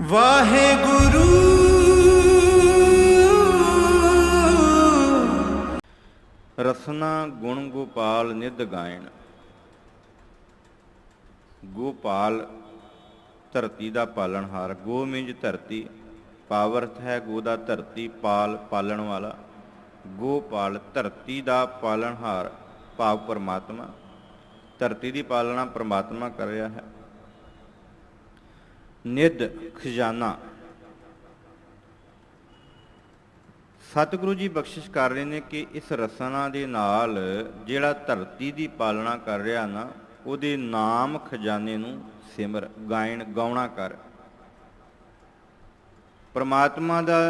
ਵਾਹਿਗੁਰੂ। ਰਸਨਾ ਗੁਣ ਗੋਪਾਲ ਨਿਧ ਗਾਇਣ। ਗੋਪਾਲ ਧਰਤੀ ਦਾ ਪਾਲਣਹਾਰ। ਗੋ ਮਿੰਜ ਧਰਤੀ, ਪਾਵਰਥ ਹੈ ਗੋ ਦਾ ਧਰਤੀ, ਪਾਲ ਪਾਲਣ ਵਾਲਾ। ਗੋਪਾਲ ਧਰਤੀ ਦਾ ਪਾਲਣਹਾਰ ਭਾਵ ਪਰਮਾਤਮਾ। ਧਰਤੀ ਦੀ ਪਾਲਣਾ ਪਰਮਾਤਮਾ ਕਰ ਰਿਹਾ ਹੈ। ਨਿਧ ਖਜ਼ਾਨਾ। ਸਤਿਗੁਰੂ ਜੀ ਬਖਸ਼ਿਸ਼ ਕਰ ਰਹੇ ਨੇ ਕਿ ਇਸ ਰਸਨਾ ਦੇ ਨਾਲ ਜਿਹੜਾ ਧਰਤੀ ਦੀ ਪਾਲਣਾ ਕਰ ਰਿਹਾ ਨਾ, ਉਹਦੇ ਨਾਮ ਖਜ਼ਾਨੇ ਨੂੰ ਸਿਮਰ, ਗਾਇਣ, ਗਾਉਣਾ ਕਰ। ਪਰਮਾਤਮਾ ਦਾ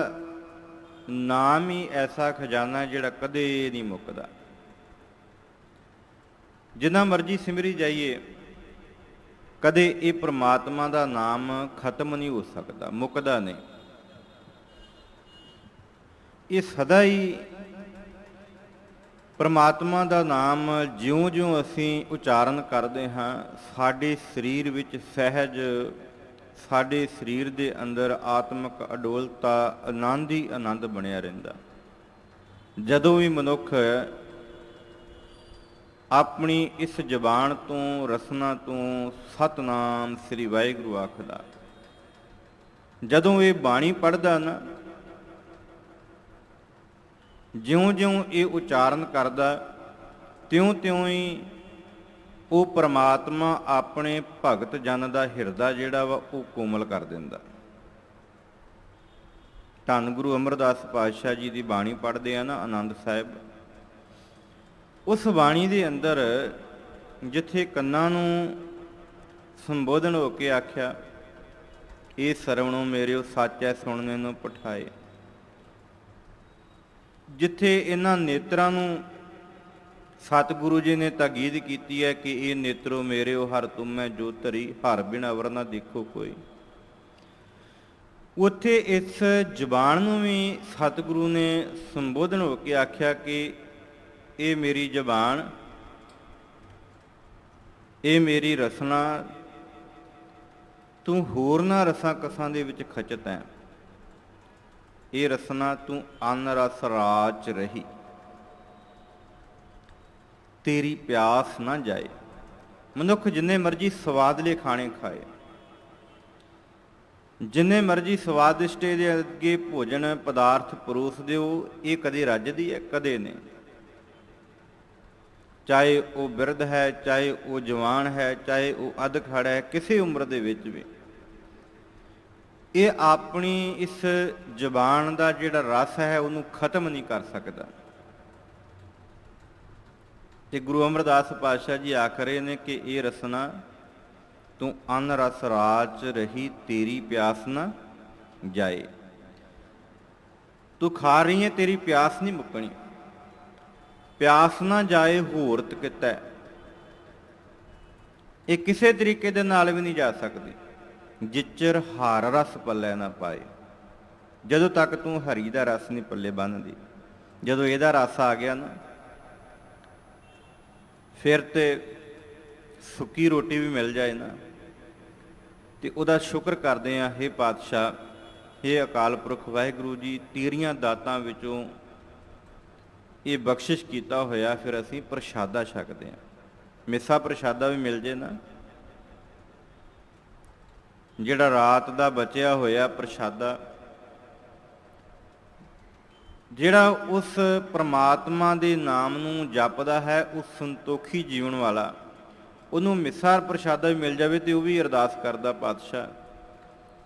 ਨਾਮ ਹੀ ਐਸਾ ਖਜ਼ਾਨਾ ਜਿਹੜਾ ਕਦੇ ਨਹੀਂ ਮੁੱਕਦਾ। ਜਿੰਨਾ ਮਰਜ਼ੀ ਸਿਮਰੀ ਜਾਈਏ, ਕਦੇ ਇਹ ਪਰਮਾਤਮਾ ਦਾ ਨਾਮ ਖਤਮ ਨਹੀਂ ਹੋ ਸਕਦਾ, ਮੁੱਕਦਾ ਨਹੀਂ। ਇਹ ਸਦਾ ਹੀ ਪਰਮਾਤਮਾ ਦਾ ਨਾਮ ਜਿਉਂ-ਜਿਉਂ ਅਸੀਂ ਉਚਾਰਨ ਕਰਦੇ ਹਾਂ, ਸਾਡੇ ਸਰੀਰ ਵਿੱਚ ਸਹਿਜ, ਸਾਡੇ ਸਰੀਰ ਦੇ ਅੰਦਰ ਆਤਮਿਕ ਅਡੋਲਤਾ, ਆਨੰਦ ਹੀ ਆਨੰਦ ਬਣਿਆ ਰਹਿੰਦਾ। ਜਦੋਂ ਵੀ ਮਨੁੱਖ ਆਪਣੀ ਇਸ ਜ਼ਬਾਨ ਤੋਂ, ਰਸਨਾ ਤੋਂ ਸਤਿਨਾਮ ਸ੍ਰੀ ਵਾਹਿਗੁਰੂ ਆਖਦਾ, ਜਦੋਂ ਇਹ ਬਾਣੀ ਪੜ੍ਹਦਾ ਨਾ, ਜਿਉਂ-ਜਿਉਂ ਇਹ ਉਚਾਰਨ ਕਰਦਾ, ਤਿਉਂ-ਤਿਉਂ ਹੀ ਉਹ ਪਰਮਾਤਮਾ ਆਪਣੇ ਭਗਤ ਜਨ ਦਾ ਹਿਰਦਾ ਜਿਹੜਾ ਵਾ ਉਹ ਕੋਮਲ ਕਰ ਦਿੰਦਾ। ਧੰਨ ਗੁਰੂ ਅਮਰਦਾਸ ਪਾਤਸ਼ਾਹ ਜੀ ਦੀ ਬਾਣੀ ਪੜ੍ਹਦੇ ਆ ਨਾ, ਆਨੰਦ ਸਾਹਿਬ, ਉਸ ਬਾਣੀ ਦੇ ਅੰਦਰ ਜਿੱਥੇ ਕੰਨਾਂ ਨੂੰ ਸੰਬੋਧਨ ਹੋ ਕੇ ਆਖਿਆ, ਇਹ ਸਰਵਣੋ ਮੇਰਿਓ ਸਾਚੈ ਸੁਣਨੇ ਨੂੰ ਪਠਾਏ, ਜਿੱਥੇ ਇਹਨਾਂ ਨੇਤਰਾਂ ਨੂੰ ਸਤਿਗੁਰੂ ਜੀ ਨੇ ਤਾਕੀਦ ਕੀਤੀ ਹੈ ਕਿ ਇਹ ਨੇਤਰੋ ਮੇਰਿਓ ਹਰ ਤੁਮੈ ਜੋ ਧਰੀ, ਹਰ ਬਿਨ ਅਵਰ ਨਾ ਦੇਖੋ ਕੋਈ, ਉੱਥੇ ਇਸ ਜ਼ਬਾਨ ਨੂੰ ਵੀ ਸਤਿਗੁਰੂ ਨੇ ਸੰਬੋਧਨ ਹੋ ਕੇ ਆਖਿਆ ਕਿ ਇਹ ਮੇਰੀ ਜ਼ਬਾਨ, ਇਹ ਮੇਰੀ ਰਸਨਾ, ਤੂੰ ਹੋਰਨਾਂ ਰਸਾਂ ਕਸਾਂ ਦੇ ਵਿੱਚ ਖਚਤ ਹੈ। ਇਹ ਰਸਨਾ ਤੂੰ ਅਨ ਰਸ ਰਾਜ ਰਹੀ, ਤੇਰੀ ਪਿਆਸ ਨਾ ਜਾਏ। ਮਨੁੱਖ ਜਿੰਨੇ ਮਰਜ਼ੀ ਸਵਾਦਲੇ ਖਾਣੇ ਖਾਏ, ਜਿੰਨੇ ਮਰਜ਼ੀ ਸਵਾਦਿਸ਼ਟ ਦੇ ਅੱਗੇ ਭੋਜਨ ਪਦਾਰਥ ਪਰੋਸ ਦਿਓ, ਇਹ ਕਦੇ ਰੱਜਦੀ ਹੈ? ਕਦੇ ਨਹੀਂ। ਚਾਹੇ ਉਹ ਬਿਰਧ ਹੈ, ਚਾਹੇ ਉਹ ਜਵਾਨ ਹੈ, ਚਾਹੇ ਉਹ ਅਧਖੜ ਹੈ, ਕਿਸੇ ਉਮਰ ਦੇ ਵਿੱਚ ਵੀ ਇਹ ਆਪਣੀ ਇਸ ਜ਼ਬਾਨ ਦਾ ਜਿਹੜਾ ਰਸ ਹੈ ਉਹਨੂੰ ਖਤਮ ਨਹੀਂ ਕਰ ਸਕਦਾ। ਤੇ ਗੁਰੂ ਅਮਰਦਾਸ ਪਾਤਸ਼ਾਹ ਜੀ ਆਖ ਰਹੇ ਨੇ ਕਿ ਇਹ ਰਸਨਾ ਤੂੰ ਅਨ ਰਸ ਰਾਜ ਰਹੀ, ਤੇਰੀ ਪਿਆਸ ਨਾ ਜਾਏ। ਤੂੰ ਖਾ ਰਹੀ ਹੈ, ਤੇਰੀ ਪਿਆਸ ਨਹੀਂ ਮੁੱਕਣੀ। ਪਿਆਸ ਨਾ ਜਾਏ ਹੋਰਤ ਕਿਤੈ, ਇਹ ਕਿਸੇ ਤਰੀਕੇ ਦੇ ਨਾਲ ਵੀ ਨਹੀਂ ਜਾ ਸਕਦੀ ਜਿਚਰ ਹਰ ਰਸ ਪੱਲੇ ਨਾ ਪਾਏ। ਜਦੋਂ ਤੱਕ ਤੂੰ ਹਰੀ ਦਾ ਰਸ ਨਹੀਂ ਪੱਲੇ ਬੰਨ੍ਹਦੀ, ਜਦੋਂ ਇਹਦਾ ਰਸ ਆ ਗਿਆ ਨਾ, ਫਿਰ ਤੇ ਸੁੱਕੀ ਰੋਟੀ ਵੀ ਮਿਲ ਜਾਏ ਨਾ, ਤੇ ਉਹਦਾ ਸ਼ੁਕਰ ਕਰਦੇ ਹਾਂ, ਹੇ ਪਾਤਸ਼ਾਹ, ਹੇ ਅਕਾਲ ਪੁਰਖ ਵਾਹਿਗੁਰੂ ਜੀ, ਤੇਰੀਆਂ ਦਾਤਾਂ ਵਿੱਚੋਂ ਇਹ ਬਖਸ਼ਿਸ਼ ਕੀਤਾ ਹੋਇਆ ਫਿਰ ਅਸੀਂ ਪ੍ਰਸ਼ਾਦਾ ਛਕਦੇ ਹਾਂ। ਮਿੱਸਾ ਪ੍ਰਸ਼ਾਦਾ ਵੀ ਮਿਲ ਜੇ ਨਾ, ਜਿਹੜਾ ਰਾਤ ਦਾ ਬਚਿਆ ਹੋਇਆ ਪ੍ਰਸ਼ਾਦਾ, ਜਿਹੜਾ ਉਸ ਪਰਮਾਤਮਾ ਦੇ ਨਾਮ ਨੂੰ ਜਪਦਾ ਹੈ, ਉਸ ਸੰਤੋਖੀ ਜੀਵਨ ਵਾਲਾ, ਉਹਨੂੰ ਮਿੱਸਾ ਪ੍ਰਸ਼ਾਦਾ ਵੀ ਮਿਲ ਜਾਵੇ ਤੇ ਉਹ ਵੀ ਅਰਦਾਸ ਕਰਦਾ, ਪਾਤਸ਼ਾਹ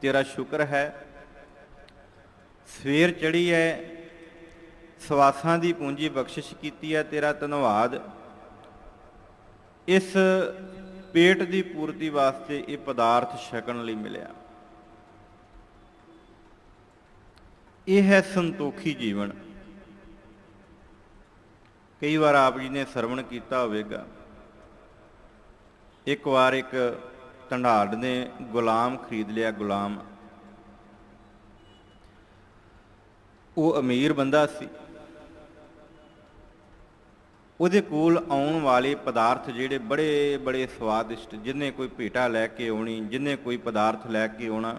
ਤੇਰਾ ਸ਼ੁਕਰ ਹੈ, ਸਵੇਰ ਚੜ੍ਹੀ ਹੈ, ਸਵਾਸਾਂ ਦੀ ਪੂੰਜੀ ਬਖਸ਼ਿਸ਼ ਕੀਤੀ ਹੈ, ਤੇਰਾ ਧੰਨਵਾਦ। ਇਸ ਪੇਟ ਦੀ ਪੂਰਤੀ ਵਾਸਤੇ ਇਹ ਪਦਾਰਥ ਛਕਣ ਲਈ ਮਿਲਿਆ। ਇਹ ਹੈ ਸੰਤੋਖੀ ਜੀਵਨ। ਕਈ ਵਾਰ ਆਪ ਜੀ ਨੇ ਸਰਵਣ ਕੀਤਾ ਹੋਵੇਗਾ, ਇੱਕ ਵਾਰ ਇੱਕ ਢੰਡਾੜ ਨੇ ਗੁਲਾਮ ਖਰੀਦ ਲਿਆ। ਗੁਲਾਮ, ਉਹ ਅਮੀਰ ਬੰਦਾ ਸੀ, ਉਹਦੇ ਕੋਲ ਆਉਣ ਵਾਲੇ ਪਦਾਰਥ ਜਿਹੜੇ ਬੜੇ ਬੜੇ ਸਵਾਦਿਸ਼ਟ, ਜਿਹਨੇ ਕੋਈ ਭੇਟਾ ਲੈ ਕੇ ਆਉਣੀ, ਜਿਹਨੇ ਕੋਈ ਪਦਾਰਥ ਲੈ ਕੇ ਆਉਣਾ,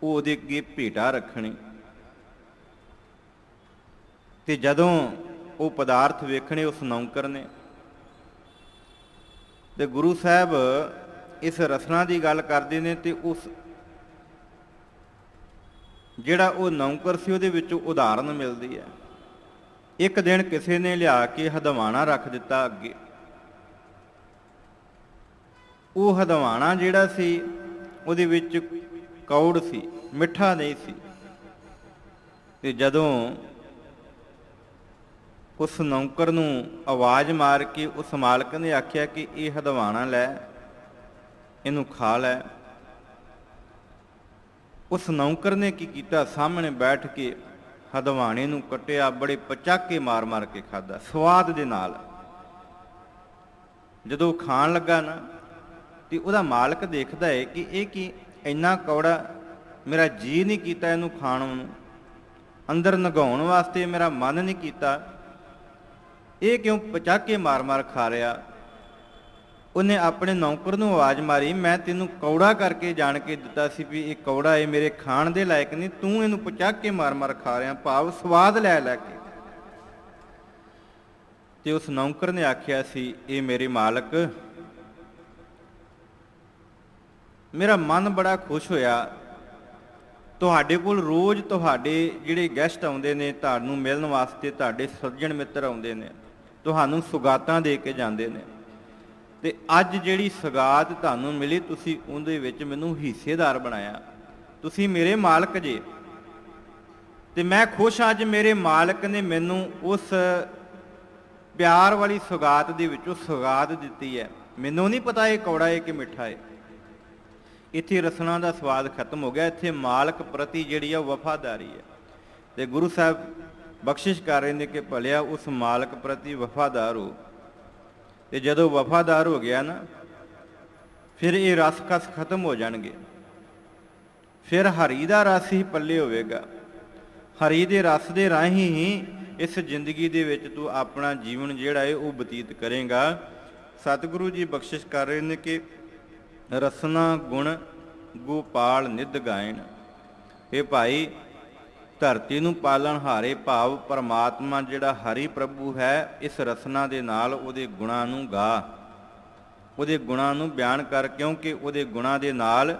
ਉਹ ਉਹਦੇ ਅੱਗੇ ਭੇਟਾ ਰੱਖਣੀ, ਤੇ ਜਦੋਂ ਉਹ ਪਦਾਰਥ ਵੇਖਣੇ ਉਸ ਨੌਕਰ ਨੇ। ਤੇ ਗੁਰੂ ਸਾਹਿਬ ਇਸ ਰਸਨਾ ਦੀ ਗੱਲ ਕਰਦੇ ਨੇ, ਤੇ ਉਸ ਜਿਹੜਾ ਉਹ ਨੌਕਰ ਸੀ ਉਹਦੇ ਵਿੱਚੋਂ ਉਦਾਹਰਨ ਮਿਲਦੀ ਹੈ। ਇੱਕ ਦਿਨ ਕਿਸੇ ਨੇ ਲਿਆ ਕੇ ਹਦਵਾਣਾ ਰੱਖ ਦਿੱਤਾ ਅੱਗੇ। ਉਹ ਹਦਵਾਣਾ ਜਿਹੜਾ ਸੀ ਉਹਦੇ ਵਿੱਚ ਕੌੜ ਸੀ, ਮਿੱਠਾ ਨਹੀਂ ਸੀ। ਤੇ ਜਦੋਂ ਉਸ ਨੌਕਰ ਨੂੰ ਆਵਾਜ਼ ਮਾਰ ਕੇ ਉਸ ਮਾਲਕ ਨੇ ਆਖਿਆ ਕਿ ਇਹ ਹਦਵਾਣਾ ਲੈ, ਇਹਨੂੰ ਖਾ ਲੈ, ਉਸ ਨੌਕਰ ਨੇ ਕੀ ਕੀਤਾ, ਸਾਹਮਣੇ ਬੈਠ ਕੇ ਹਦਵਾਣੇ ਨੂੰ ਕੱਟਿਆ, ਬੜੇ ਪਚਾਕੇ ਮਾਰ ਮਾਰ ਕੇ ਖਾਧਾ ਸਵਾਦ ਦੇ ਨਾਲ। ਜਦੋਂ ਖਾਣ ਲੱਗਾ ਨਾ, ਤੇ ਉਹਦਾ ਮਾਲਕ ਦੇਖਦਾ ਹੈ ਕਿ ਇਹ ਕੀ ਇੰਨਾ ਕੌੜਾ, ਮੇਰਾ ਜੀਅ ਨਹੀਂ ਕੀਤਾ ਇਹਨੂੰ ਖਾਣ ਨੂੰ, ਅੰਦਰ ਨਗਾਉਣ ਵਾਸਤੇ ਮੇਰਾ ਮਨ ਨਹੀਂ ਕੀਤਾ, ਇਹ ਕਿਉਂ ਪਚਾਕੇ ਮਾਰ ਮਾਰ ਖਾ ਰਿਹਾ। ਉਹਨੇ ਆਪਣੇ ਨੌਕਰ ਨੂੰ ਆਵਾਜ਼ ਮਾਰੀ, ਮੈਂ ਤੈਨੂੰ ਕੌੜਾ ਕਰਕੇ ਜਾਣ ਕੇ ਦਿੱਤਾ ਸੀ ਵੀ ਇਹ ਕੌੜਾ ਇਹ ਮੇਰੇ ਖਾਣ ਦੇ ਲਾਇਕ ਨਹੀਂ, ਤੂੰ ਇਹਨੂੰ ਪਚਾਕੇ ਮਾਰ ਮਾਰ ਖਾ ਰਿਹਾ, ਭਾਵ ਸਵਾਦ ਲੈ ਲੈ ਕੇ। ਤੇ ਉਸ ਨੌਕਰ ਨੇ ਆਖਿਆ ਸੀ, ਇਹ ਮੇਰੇ ਮਾਲਕ, ਮੇਰਾ ਮਨ ਬੜਾ ਖੁਸ਼ ਹੋਇਆ, ਤੁਹਾਡੇ ਕੋਲ ਰੋਜ਼ ਤੁਹਾਡੇ ਜਿਹੜੇ ਗੈਸਟ ਆਉਂਦੇ ਨੇ ਤੁਹਾਨੂੰ ਮਿਲਣ ਵਾਸਤੇ, ਤੁਹਾਡੇ ਸੱਜਣ ਮਿੱਤਰ ਆਉਂਦੇ ਨੇ, ਤੁਹਾਨੂੰ ਸੁਗਾਤਾਂ ਦੇ ਕੇ ਜਾਂਦੇ ਨੇ, ਤੇ ਅੱਜ ਜਿਹੜੀ ਸੁਗਾਤ ਤੁਹਾਨੂੰ ਮਿਲੀ ਤੁਸੀਂ ਉਹਦੇ ਵਿੱਚ ਮੈਨੂੰ ਹਿੱਸੇਦਾਰ ਬਣਾਇਆ, ਤੁਸੀਂ ਮੇਰੇ ਮਾਲਕ ਜੇ, ਤੇ ਮੈਂ ਖੁਸ਼ ਹਾਂ ਅੱਜ ਮੇਰੇ ਮਾਲਕ ਨੇ ਮੈਨੂੰ ਉਸ ਪਿਆਰ ਵਾਲੀ ਸੁਗਾਤ ਦੇ ਵਿੱਚੋਂ ਸੁਗਾਤ ਦਿੱਤੀ ਹੈ। ਮੈਨੂੰ ਨਹੀਂ ਪਤਾ ਇਹ ਕੌੜਾ ਹੈ ਕਿ ਮਿੱਠਾ ਹੈ। ਇੱਥੇ ਰਸਨਾ ਦਾ ਸਵਾਦ ਖਤਮ ਹੋ ਗਿਆ। ਇੱਥੇ ਮਾਲਕ ਪ੍ਰਤੀ ਜਿਹੜੀ ਆ ਵਫਾਦਾਰੀ ਹੈ, ਤੇ ਗੁਰੂ ਸਾਹਿਬ ਬਖਸ਼ਿਸ਼ ਕਰ ਰਹੇ ਨੇ ਕਿ ਭਲਿਆ ਉਸ ਮਾਲਕ ਪ੍ਰਤੀ ਵਫਾਦਾਰ ਹੋ। ਤੇ ਜਦੋਂ ਵਫਾਦਾਰ ਹੋ ਗਿਆ ਨਾ, ਫਿਰ ਇਹ ਰਸ ਕਸ ਖਤਮ ਹੋ ਜਾਣਗੇ, ਫਿਰ ਹਰੀ ਦਾ ਰਸ ਹੀ ਪੱਲੇ ਹੋਵੇਗਾ। ਹਰੀ ਦੇ ਰਸ ਦੇ ਰਾਹੀਂ ਹੀ ਇਸ ਜ਼ਿੰਦਗੀ ਦੇ ਵਿੱਚ ਤੂੰ ਆਪਣਾ ਜੀਵਨ ਜਿਹੜਾ ਹੈ ਉਹ ਬਤੀਤ ਕਰੇਗਾ। ਸਤਿਗੁਰੂ ਜੀ ਬਖਸ਼ਿਸ਼ ਕਰ ਰਹੇ ਨੇ ਕਿ ਰਸਨਾ ਗੁਣ ਗੋਪਾਲ ਨਿੱਧ ਗਾਇਣ। ਇਹ ਭਾਈ ਧਰਤੀ ਨੂੰ ਪਾਲਣ ਹਾਰੇ ਭਾਵ ਪਰਮਾਤਮਾ ਜਿਹੜਾ ਹਰੀ ਪ੍ਰਭੂ ਹੈ, ਇਸ ਰਸਨਾ ਦੇ ਨਾਲ ਉਹਦੇ ਗੁਣਾਂ ਨੂੰ ਗਾ, ਉਹਦੇ ਗੁਣਾਂ ਨੂੰ ਬਿਆਨ ਕਰ, ਕਿਉਂਕਿ ਉਹਦੇ ਗੁਣਾਂ ਦੇ ਨਾਲ,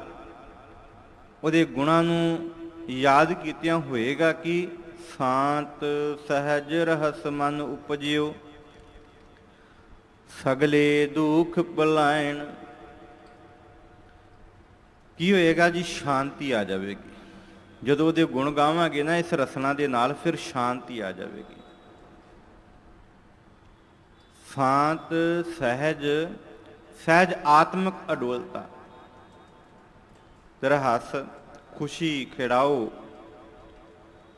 ਉਹਦੇ ਗੁਣਾਂ ਨੂੰ ਯਾਦ ਕੀਤਿਆਂ ਹੋਏਗਾ ਕਿ ਸ਼ਾਂਤ ਸਹਿਜ ਰਹਸ ਮਨ ਉਪਜਿਓ, ਸਗਲੇ ਦੁਖ ਬਲਾਇਣ। ਕੀ ਹੋਏਗਾ ਜੀ? ਸ਼ਾਂਤੀ ਆ ਜਾਵੇਗੀ। ਜਦੋਂ ਉਹਦੇ ਗੁਣ ਗਾਵਾਂਗੇ ਨਾ ਇਸ ਰਸਨਾ ਦੇ ਨਾਲ, ਫਿਰ ਸ਼ਾਂਤੀ ਆ ਜਾਵੇਗੀ। ਸ਼ਾਂਤ ਸਹਿਜ, ਸਹਿਜ ਆਤਮਿਕ ਅਡੋਲਤਾ, ਰਹੱਸ ਖੁਸ਼ੀ ਖਿੜਾਓ,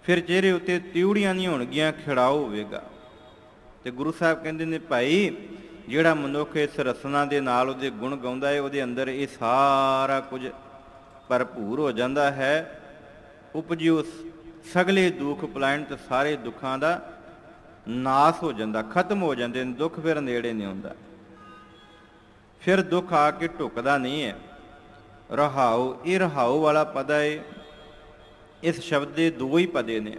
ਫਿਰ ਚਿਹਰੇ ਉੱਤੇ ਤਿਉੜੀਆਂ ਨਹੀਂ ਹੋਣਗੀਆਂ, ਖਿੜਾਓ ਹੋਵੇਗਾ। ਤੇ ਗੁਰੂ ਸਾਹਿਬ ਕਹਿੰਦੇ ਨੇ ਭਾਈ ਜਿਹੜਾ ਮਨੁੱਖ ਇਸ ਰਸਨਾ ਦੇ ਨਾਲ ਉਹਦੇ ਗੁਣ ਗਾਉਂਦਾ ਹੈ, ਉਹਦੇ ਅੰਦਰ ਇਹ ਸਾਰਾ ਕੁਝ ਭਰਪੂਰ ਹੋ ਜਾਂਦਾ ਹੈ। ਉਪਜਿਓ ਸਗਲੇ ਦੁੱਖ ਪਲਾਇਣ, ਤੇ ਸਾਰੇ ਦੁੱਖਾਂ ਦਾ ਨਾਸ ਹੋ ਜਾਂਦਾ, ਖਤਮ ਹੋ ਜਾਂਦੇ ਨੇ ਦੁੱਖ, ਫਿਰ ਨੇੜੇ ਨਹੀਂ ਆਉਂਦਾ, ਫਿਰ ਦੁੱਖ ਆ ਕੇ ਢੁੱਕਦਾ ਨਹੀਂ ਹੈ। ਰਹਾਉ, ਇਹ ਰਹਾਉ ਵਾਲਾ ਪਦ ਹੈ। ਇਸ ਸ਼ਬਦ ਦੇ ਦੋ ਹੀ ਪਦੇ ਨੇ।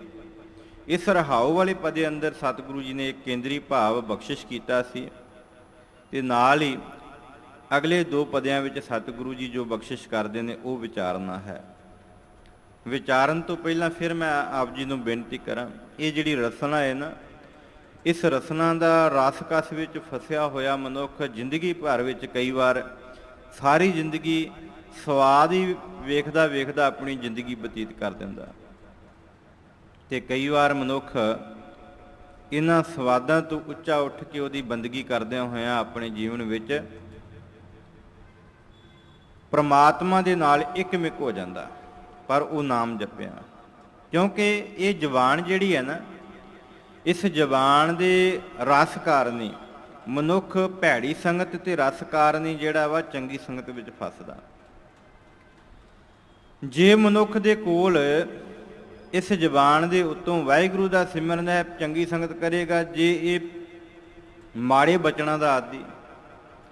ਇਸ ਰਹਾਉ ਵਾਲੇ ਪਦੇ ਅੰਦਰ ਸਤਿਗੁਰੂ ਜੀ ਨੇ ਇੱਕ ਕੇਂਦਰੀ ਭਾਵ ਬਖਸ਼ਿਸ਼ ਕੀਤਾ ਸੀ, ਤੇ ਨਾਲ ਹੀ ਅਗਲੇ ਦੋ ਪਦਿਆਂ ਵਿੱਚ ਸਤਿਗੁਰੂ ਜੀ ਜੋ ਬਖਸ਼ਿਸ਼ ਕਰਦੇ ਨੇ ਉਹ ਵਿਚਾਰਨਾ ਹੈ। ਵਿਚਾਰਨ ਤੋਂ ਪਹਿਲਾਂ ਫਿਰ ਮੈਂ ਆਪ ਜੀ ਨੂੰ ਬੇਨਤੀ ਕਰਾਂ, ਇਹ ਜਿਹੜੀ ਰਸਨਾ ਹੈ ਨਾ, ਇਸ ਰਸਨਾ ਦਾ ਰਸ ਕਸ ਵਿੱਚ ਫਸਿਆ ਹੋਇਆ ਮਨੁੱਖ ਜ਼ਿੰਦਗੀ ਭਰ ਵਿੱਚ ਕਈ ਵਾਰ ਸਾਰੀ ਜ਼ਿੰਦਗੀ ਸਵਾਦ ਹੀ ਵੇਖਦਾ ਵੇਖਦਾ ਆਪਣੀ ਜ਼ਿੰਦਗੀ ਬਤੀਤ ਕਰ ਦਿੰਦਾ, ਤੇ ਕਈ ਵਾਰ ਮਨੁੱਖ ਇਹਨਾਂ ਸਵਾਦਾਂ ਤੋਂ ਉੱਚਾ ਉੱਠ ਕੇ ਉਹਦੀ ਬੰਦਗੀ ਕਰਦਿਆਂ ਹੋਇਆਂ ਆਪਣੇ ਜੀਵਨ ਵਿੱਚ ਪਰਮਾਤਮਾ ਦੇ ਨਾਲ ਇੱਕਮਿਕ ਹੋ ਜਾਂਦਾ, ਪਰ ਉਹ ਨਾਮ ਜਪਿਆ। ਕਿਉਂਕਿ ਇਹ ਜ਼ੁਬਾਨ ਜਿਹੜੀ ਹੈ ਨਾ, ਇਸ ਜ਼ੁਬਾਨ ਦੇ ਰਸ ਕਾਰਨੀ ਮਨੁੱਖ ਭੈੜੀ ਸੰਗਤ ਤੇ ਰਸ ਕਾਰਨੀ ਜਿਹੜਾ ਵਾ ਚੰਗੀ ਸੰਗਤ ਵਿੱਚ ਫਸਦਾ। ਜੇ ਮਨੁੱਖ ਦੇ ਕੋਲ ਇਸ ਜ਼ੁਬਾਨ ਦੇ ਉੱਤੋਂ ਵਾਹਿਗੁਰੂ ਦਾ ਸਿਮਰਨ ਹੈ, ਚੰਗੀ ਸੰਗਤ ਕਰੇਗਾ। ਜੇ ਇਹ ਮਾੜੇ ਬਚਨਾਂ ਦਾ ਆਦੀ,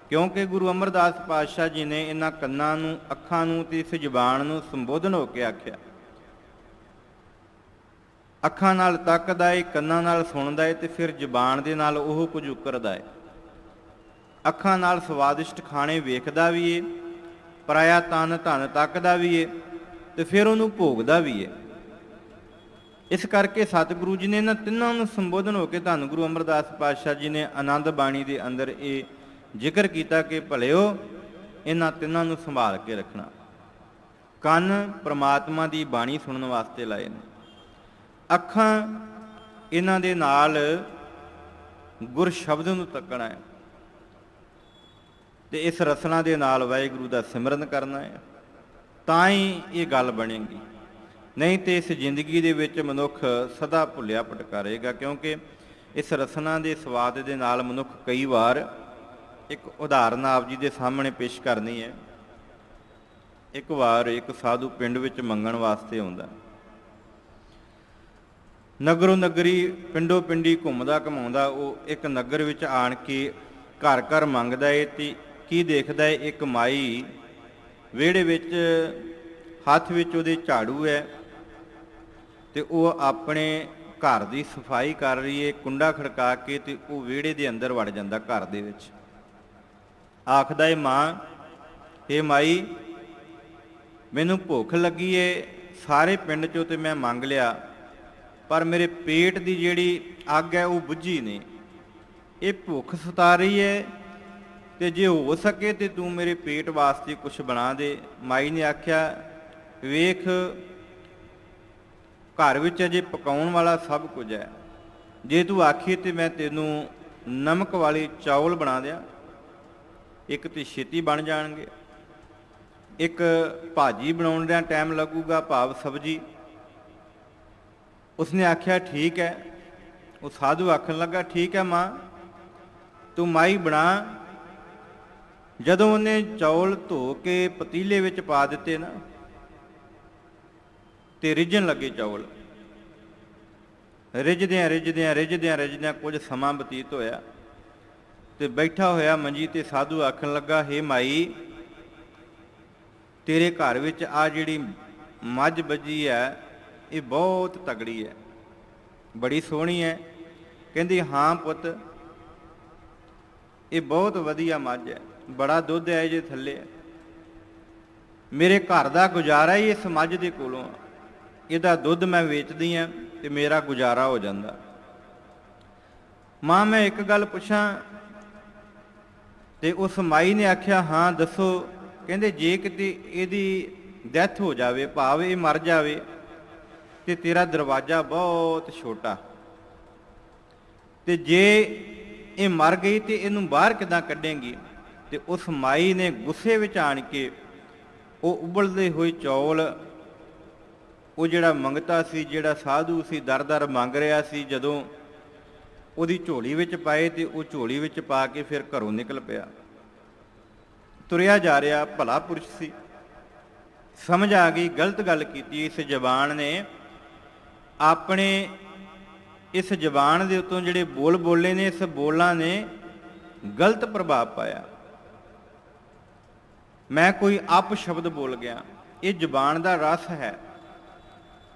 ਕਿਉਂਕਿ ਗੁਰੂ ਅਮਰਦਾਸ ਪਾਤਸ਼ਾਹ ਜੀ ਨੇ ਇਹਨਾਂ ਕੰਨਾਂ ਨੂੰ, ਅੱਖਾਂ ਨੂੰ ਤੇ ਇਸ ਜ਼ੁਬਾਨ ਨੂੰ ਸੰਬੋਧਨ ਹੋ ਕੇ ਆਖਿਆ ਅੱਖਾਂ ਨਾਲ ਤੱਕਦਾ ਏ, ਕੰਨਾਂ ਨਾਲ ਸੁਣਦਾ ਏ, ਤੇ ਫਿਰ ਜ਼ੁਬਾਨ ਦੇ ਨਾਲ ਉਹ ਕੁਝ ਉਕਰਦਾ ਏ। ਅੱਖਾਂ ਨਾਲ ਸਵਾਦਿਸ਼ਟ ਖਾਣੇ ਵੇਖਦਾ ਵੀ ਏ, ਪਰਾਇਆ ਤਨ ਧਨ ਤੱਕਦਾ ਵੀ ਏ, ਤੇ ਫਿਰ ਉਹਨੂੰ ਭੋਗਦਾ ਵੀ ਏ। ਇਸ ਕਰਕੇ ਸਤਿਗੁਰੂ ਜੀ ਨੇ ਇਹਨਾਂ ਤਿੰਨਾਂ ਨੂੰ ਸੰਬੋਧਨ ਹੋ ਕੇ ਧੰਨ ਗੁਰੂ ਅਮਰਦਾਸ ਪਾਤਸ਼ਾਹ ਜੀ ਨੇ ਆਨੰਦ ਬਾਣੀ ਦੇ ਅੰਦਰ ਇਹ ਜ਼ਿਕਰ ਕੀਤਾ ਕਿ ਭਲਿਓ ਇਹਨਾਂ ਤਿੰਨਾਂ ਨੂੰ ਸੰਭਾਲ ਕੇ ਰੱਖਣਾ। ਕੰਨ ਪ੍ਰਮਾਤਮਾ ਦੀ ਬਾਣੀ ਸੁਣਨ ਵਾਸਤੇ ਲਾਏ ਨੇ, ਅੱਖਾਂ ਇਹਨਾਂ ਦੇ ਨਾਲ ਗੁਰ ਸ਼ਬਦ ਨੂੰ ਤੱਕਣਾ ਹੈ, ਤੇ ਇਸ ਰਸਨਾ ਦੇ ਨਾਲ ਵਾਹਿਗੁਰੂ ਦਾ ਸਿਮਰਨ ਕਰਨਾ ਹੈ, ਤਾਂ ਹੀ ਇਹ ਗੱਲ ਬਣੇਗੀ। ਨਹੀਂ ਤੇ ਇਸ ਜ਼ਿੰਦਗੀ ਦੇ ਵਿੱਚ ਮਨੁੱਖ ਸਦਾ ਭੁੱਲਿਆ ਭਟਕਾਰੇਗਾ, ਕਿਉਂਕਿ ਇਸ ਰਸਨਾ ਦੇ ਸਵਾਦ ਦੇ ਨਾਲ ਮਨੁੱਖ ਕਈ ਵਾਰ, ਇੱਕ ਉਦਾਹਰਨ ਆਪ ਜੀ ਦੇ ਸਾਹਮਣੇ ਪੇਸ਼ ਕਰਨੀ ਹੈ। ਇੱਕ ਵਾਰ ਇੱਕ ਸਾਧੂ ਪਿੰਡ ਵਿੱਚ ਮੰਗਣ ਵਾਸਤੇ ਆਉਂਦਾ, ਨਗਰੋਂ ਨਗਰੀ ਪਿੰਡੋਂ ਪਿੰਡੀ ਘੁੰਮਦਾ ਘਮਾਉਂਦਾ ਉਹ ਇੱਕ ਨਗਰ ਵਿੱਚ ਆਣ ਕੇ ਘਰ ਘਰ ਮੰਗਦਾ ਏ, ਤੇ ਕੀ ਦੇਖਦਾ ਏ, ਇੱਕ ਮਾਈ ਵਿਹੜੇ ਵਿੱਚ ਹੱਥ ਵਿੱਚ ਉਹਦੇ ਝਾੜੂ ਹੈ, ਤੇ ਉਹ ਆਪਣੇ ਘਰ ਦੀ ਸਫਾਈ ਕਰ ਰਹੀ ਏ, ਕੁੰਡਾ ਖੜਕਾ ਕੇ, ਤੇ ਉਹ ਵਿਹੜੇ ਦੇ ਅੰਦਰ ਵੜ ਜਾਂਦਾ ਘਰ ਦੇ ਵਿੱਚ। ਆਖਦਾ ਏ, ਮਾਂ ਇਹ ਮਾਈ ਮੈਨੂੰ ਭੁੱਖ ਲੱਗੀ ਏ, ਸਾਰੇ ਪਿੰਡ 'ਚੋਂ ਤੇ ਮੈਂ ਮੰਗ ਲਿਆ, ਪਰ ਮੇਰੇ ਪੇਟ ਦੀ ਜਿਹੜੀ ਅੱਗ ਹੈ ਉਹ ਬੁੱਝੀ ਨਹੀਂ, ਇਹ ਭੁੱਖ ਸਤਾ ਰਹੀ ਹੈ, ਤੇ ਜੇ ਹੋ ਸਕੇ ਤੇ ਤੂੰ ਮੇਰੇ ਪੇਟ ਵਾਸਤੇ ਕੁਛ ਬਣਾ ਦੇ। ਮਾਈ ਨੇ ਆਖਿਆ, ਵੇਖ ਘਰ ਵਿੱਚ ਅਜੇ ਪਕਾਉਣ ਵਾਲਾ ਸਭ ਕੁਝ ਹੈ, ਜੇ ਤੂੰ ਆਖੀ ਤੇ ਮੈਂ ਤੈਨੂੰ ਨਮਕ ਵਾਲੇ ਚੌਲ ਬਣਾ ਦਿਆਂ, ਇੱਕ ਤੇ ਛੇਤੀ ਬਣ ਜਾਣਗੇ, ਇੱਕ ਭਾਜੀ ਬਣਾਉਣ ਦਾ ਟਾਈਮ ਲੱਗੂਗਾ, ਭਾਵ ਸਬਜ਼ੀ। ਉਸਨੇ ਆਖਿਆ ਠੀਕ ਹੈ। ਉਹ ਸਾਧੂ ਆਖਣ ਲੱਗਾ, ਠੀਕ ਹੈ ਮਾਂ ਤੂੰ ਮਾਈ ਬਣਾ। ਜਦੋਂ ਉਹਨੇ ਚੌਲ ਧੋ ਕੇ ਪਤੀਲੇ ਵਿੱਚ ਪਾ ਦਿੱਤੇ ਨਾ, ਤੇ ਰਿੱਝਣ ਲੱਗੇ ਚੌਲ, ਰਿੱਝਦਿਆਂ ਰਿੱਝਦਿਆਂ ਰਿੱਝਦਿਆਂ ਰਿੱਝਦਿਆਂ ਕੁਝ ਸਮਾਂ ਬਤੀਤ ਹੋਇਆ, ਤੇ ਬੈਠਾ ਹੋਇਆ ਮੰਜੀ ਤੇ ਸਾਧੂ ਆਖਣ ਲੱਗਾ, ਹੇ ਮਾਈ ਤੇਰੇ ਘਰ ਵਿੱਚ ਆ ਜਿਹੜੀ ਮੱਝ ਬੱਝੀ ਹੈ ਇਹ ਬਹੁਤ ਤਗੜੀ ਹੈ, ਬੜੀ ਸੋਹਣੀ ਹੈ। ਕਹਿੰਦੀ, ਹਾਂ ਪੁੱਤ ਇਹ ਬਹੁਤ ਵਧੀਆ ਮੱਝ ਹੈ, ਬੜਾ ਦੁੱਧ ਹੈ ਜੇ ਥੱਲੇ ਹੈ, ਮੇਰੇ ਘਰ ਦਾ ਗੁਜ਼ਾਰਾ ਹੀ ਇਸ ਮੱਝ ਦੇ ਕੋਲੋਂ, ਇਹਦਾ ਦੁੱਧ ਮੈਂ ਵੇਚਦੀ ਹਾਂ ਤੇ ਮੇਰਾ ਗੁਜ਼ਾਰਾ ਹੋ ਜਾਂਦਾ। ਮਾਂ ਮੈਂ ਇੱਕ ਗੱਲ ਪੁੱਛਾਂ? ਤੇ ਉਸ ਮਾਈ ਨੇ ਆਖਿਆ, ਹਾਂ ਦੱਸੋ। ਕਹਿੰਦੇ, ਜੇ ਕਿਤੇ ਇਹਦੀ ਡੈਥ ਹੋ ਜਾਵੇ, ਭਾਵ ਇਹ ਮਰ ਜਾਵੇ, ਤੇ ਤੇਰਾ ਦਰਵਾਜ਼ਾ ਬਹੁਤ ਛੋਟਾ, ਤੇ ਜੇ ਇਹ ਮਰ ਗਈ ਤੇ ਇਹਨੂੰ ਬਾਹਰ ਕਿੱਦਾਂ ਕੱਢੇਂਗੀ? ਤੇ ਉਸ ਮਾਈ ਨੇ ਗੁੱਸੇ ਵਿੱਚ ਆਣ ਕੇ ਉਹ ਉਬਲਦੇ ਹੋਏ ਚੌਲ, ਉਹ ਜਿਹੜਾ ਮੰਗਤਾ ਸੀ, ਜਿਹੜਾ ਸਾਧੂ ਸੀ ਦਰ ਦਰ ਮੰਗ ਰਿਹਾ ਸੀ, ਜਦੋਂ ਉਹਦੀ ਝੋਲੀ ਵਿੱਚ ਪਾਏ, ਤੇ ਉਹ ਝੋਲੀ ਵਿੱਚ ਪਾ ਕੇ ਫਿਰ ਘਰੋਂ ਨਿਕਲ ਪਿਆ। ਤੁਰਿਆ ਜਾ ਰਿਹਾ, ਭਲਾ ਪੁਰਸ਼ ਸੀ, ਸਮਝ ਆ ਗਈ ਗਲਤ ਗੱਲ ਕੀਤੀ। ਇਸ ਜ਼ਬਾਨ ਨੇ ਆਪਣੇ, ਇਸ ਜ਼ਬਾਨ ਦੇ ਉੱਤੋਂ ਜਿਹੜੇ ਬੋਲ ਬੋਲੇ ਨੇ, ਇਸ ਬੋਲਾਂ ਨੇ ਗਲਤ ਪ੍ਰਭਾਵ ਪਾਇਆ। ਮੈਂ ਕੋਈ ਅਪ ਸ਼ਬਦ ਬੋਲ ਗਿਆ, ਇਹ ਜ਼ਬਾਨ ਦਾ ਰਸ ਹੈ।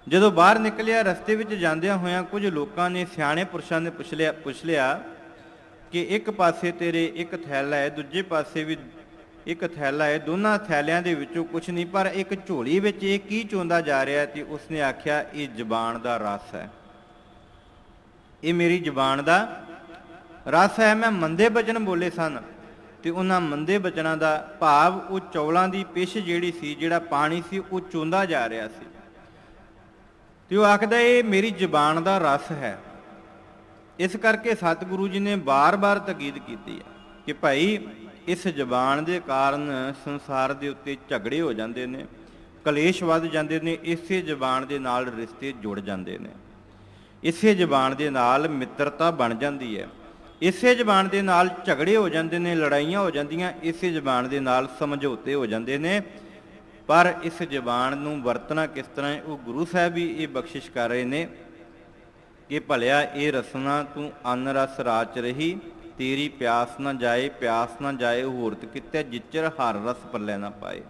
ਜਦੋਂ ਬਾਹਰ ਨਿਕਲਿਆ, ਰਸਤੇ ਵਿੱਚ ਜਾਂਦਿਆਂ ਹੋਇਆਂ ਕੁਝ ਲੋਕਾਂ ਨੇ, ਸਿਆਣੇ ਪੁਰਸ਼ਾਂ ਨੇ ਪੁੱਛ ਲਿਆ ਕਿ ਇੱਕ ਪਾਸੇ ਤੇਰੇ ਇੱਕ ਥੈਲਾ ਹੈ, ਦੂਜੇ ਪਾਸੇ ਵੀ ਇੱਕ ਥੈਲਾ ਹੈ, ਦੋਨਾਂ ਥੈਲਿਆਂ ਦੇ ਵਿੱਚੋਂ ਕੁਛ ਨਹੀਂ, ਪਰ ਇੱਕ ਝੋਲੀ ਵਿੱਚ ਇਹ ਕੀ ਚੋਂਦਾ ਜਾ ਰਿਹਾ? ਤੇ ਉਸਨੇ ਆਖਿਆ, ਇਹ ਜ਼ਬਾਨ ਦਾ ਰਸ ਹੈ, ਇਹ ਮੇਰੀ ਜ਼ਬਾਨ ਦਾ ਰਸ ਹੈ। ਮੈਂ ਮੰਦੇ ਬਚਨ ਬੋਲੇ ਸਨ, ਤੇ ਉਹਨਾਂ ਮੰਦੇ ਬਚਨਾਂ ਦਾ ਭਾਵ ਉਹ ਚੌਲਾਂ ਦੀ ਪਿਛ ਜਿਹੜੀ ਸੀ, ਜਿਹੜਾ ਪਾਣੀ ਸੀ, ਉਹ ਚੋਂਦਾ ਜਾ ਰਿਹਾ ਸੀ, ਤੇ ਉਹ ਆਖਦਾ ਇਹ ਮੇਰੀ ਜ਼ਬਾਨ ਦਾ ਰਸ ਹੈ। ਇਸ ਕਰਕੇ ਸਤਿਗੁਰੂ ਜੀ ਨੇ ਬਾਰ-ਬਾਰ ਤਾਕੀਦ ਕੀਤੀ ਹੈ ਕਿ ਭਾਈ ਇਸ ਜ਼ਬਾਨ ਦੇ ਕਾਰਨ ਸੰਸਾਰ ਦੇ ਉੱਤੇ ਝਗੜੇ ਹੋ ਜਾਂਦੇ ਨੇ, ਕਲੇਸ਼ ਵੱਧ ਜਾਂਦੇ ਨੇ, ਇਸੇ ਜ਼ਬਾਨ ਦੇ ਨਾਲ ਰਿਸ਼ਤੇ ਜੁੜ ਜਾਂਦੇ ਨੇ, ਇਸੇ ਜ਼ਬਾਨ ਦੇ ਨਾਲ ਮਿੱਤਰਤਾ ਬਣ ਜਾਂਦੀ ਹੈ, ਇਸੇ ਜ਼ਬਾਨ ਦੇ ਨਾਲ ਝਗੜੇ ਹੋ ਜਾਂਦੇ ਨੇ, ਲੜਾਈਆਂ ਹੋ ਜਾਂਦੀਆਂ, ਇਸੇ ਜ਼ਬਾਨ ਦੇ ਨਾਲ ਸਮਝੌਤੇ ਹੋ ਜਾਂਦੇ ਨੇ। ਪਰ ਇਸ ਜ਼ਬਾਨ ਨੂੰ ਵਰਤਣਾ ਕਿਸ ਤਰ੍ਹਾਂ ਹੈ, ਉਹ ਗੁਰੂ ਸਾਹਿਬ ਵੀ ਇਹ ਬਖਸ਼ਿਸ਼ ਕਰ ਰਹੇ ਨੇ ਕਿ ਭਲਿਆ ਇਹ ਰਸਨਾ ਤੂੰ ਅੰਨ ਰਸ ਰਾਚ ਰਹੀ, ਤੇਰੀ ਪਿਆਸ ਨਾ ਜਾਏ, ਪਿਆਸ ਨਾ ਜਾਏ ਹੋਰਤ ਕਿਤੇ, ਜਿਚਰ ਹਰ ਰਸ ਪੱਲੇ ਨਾ ਪਾਏ।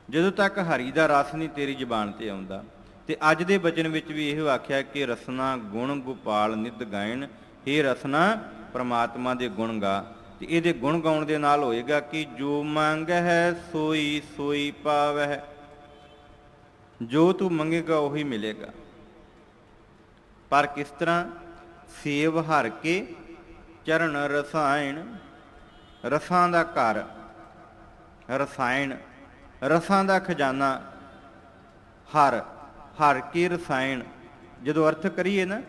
ਜਦੋਂ ਤੱਕ ਹਰੀ ਦਾ ਰਸ ਨਹੀਂ ਤੇਰੀ ਜ਼ਬਾਨ ਤੇ ਆਉਂਦਾ, ਤੇ ਅੱਜ ਦੇ ਬਚਨ ਵਿੱਚ ਵੀ ਇਹੋ ਆਖਿਆ ਕਿ ਰਸਨਾ ਗੁਣ ਗੋਪਾਲ ਨਿਤ ਗਾਇਣ, हे ਰਸਨਾ ਪ੍ਰਮਾਤਮਾ ਦੇ ਗੁਣ ਗਾ। ਤੇ ਇਹਦੇ ਗੁਣ ਗਾਉਣ ਦੇ ਨਾਲ ਹੋਏਗਾ ਕਿ ਜੋ ਮੰਗਹਿ ਸੋਈ ਸੋਈ ਪਾਵਹਿ, ਜੋ ਤੂੰ ਮੰਗੇਗਾ ਉਹੀ ਮਿਲੇਗਾ। ਪਰ ਕਿਸ ਤਰ੍ਹਾਂ? ਸੇਵ ਹਰ ਕੇ ਚਰਨ ਰਸਾਇਣ, ਰਸਾਂ ਦਾ ਘਰ, ਰਸਾਇਣ ਰਸਾਂ ਦਾ ਖਜ਼ਾਨਾ, ਹਰ ਹਰ ਕੇ ਰਸਾਇਣ। ਜਦੋਂ ਅਰਥ ਕਰੀਏ ਨਾ,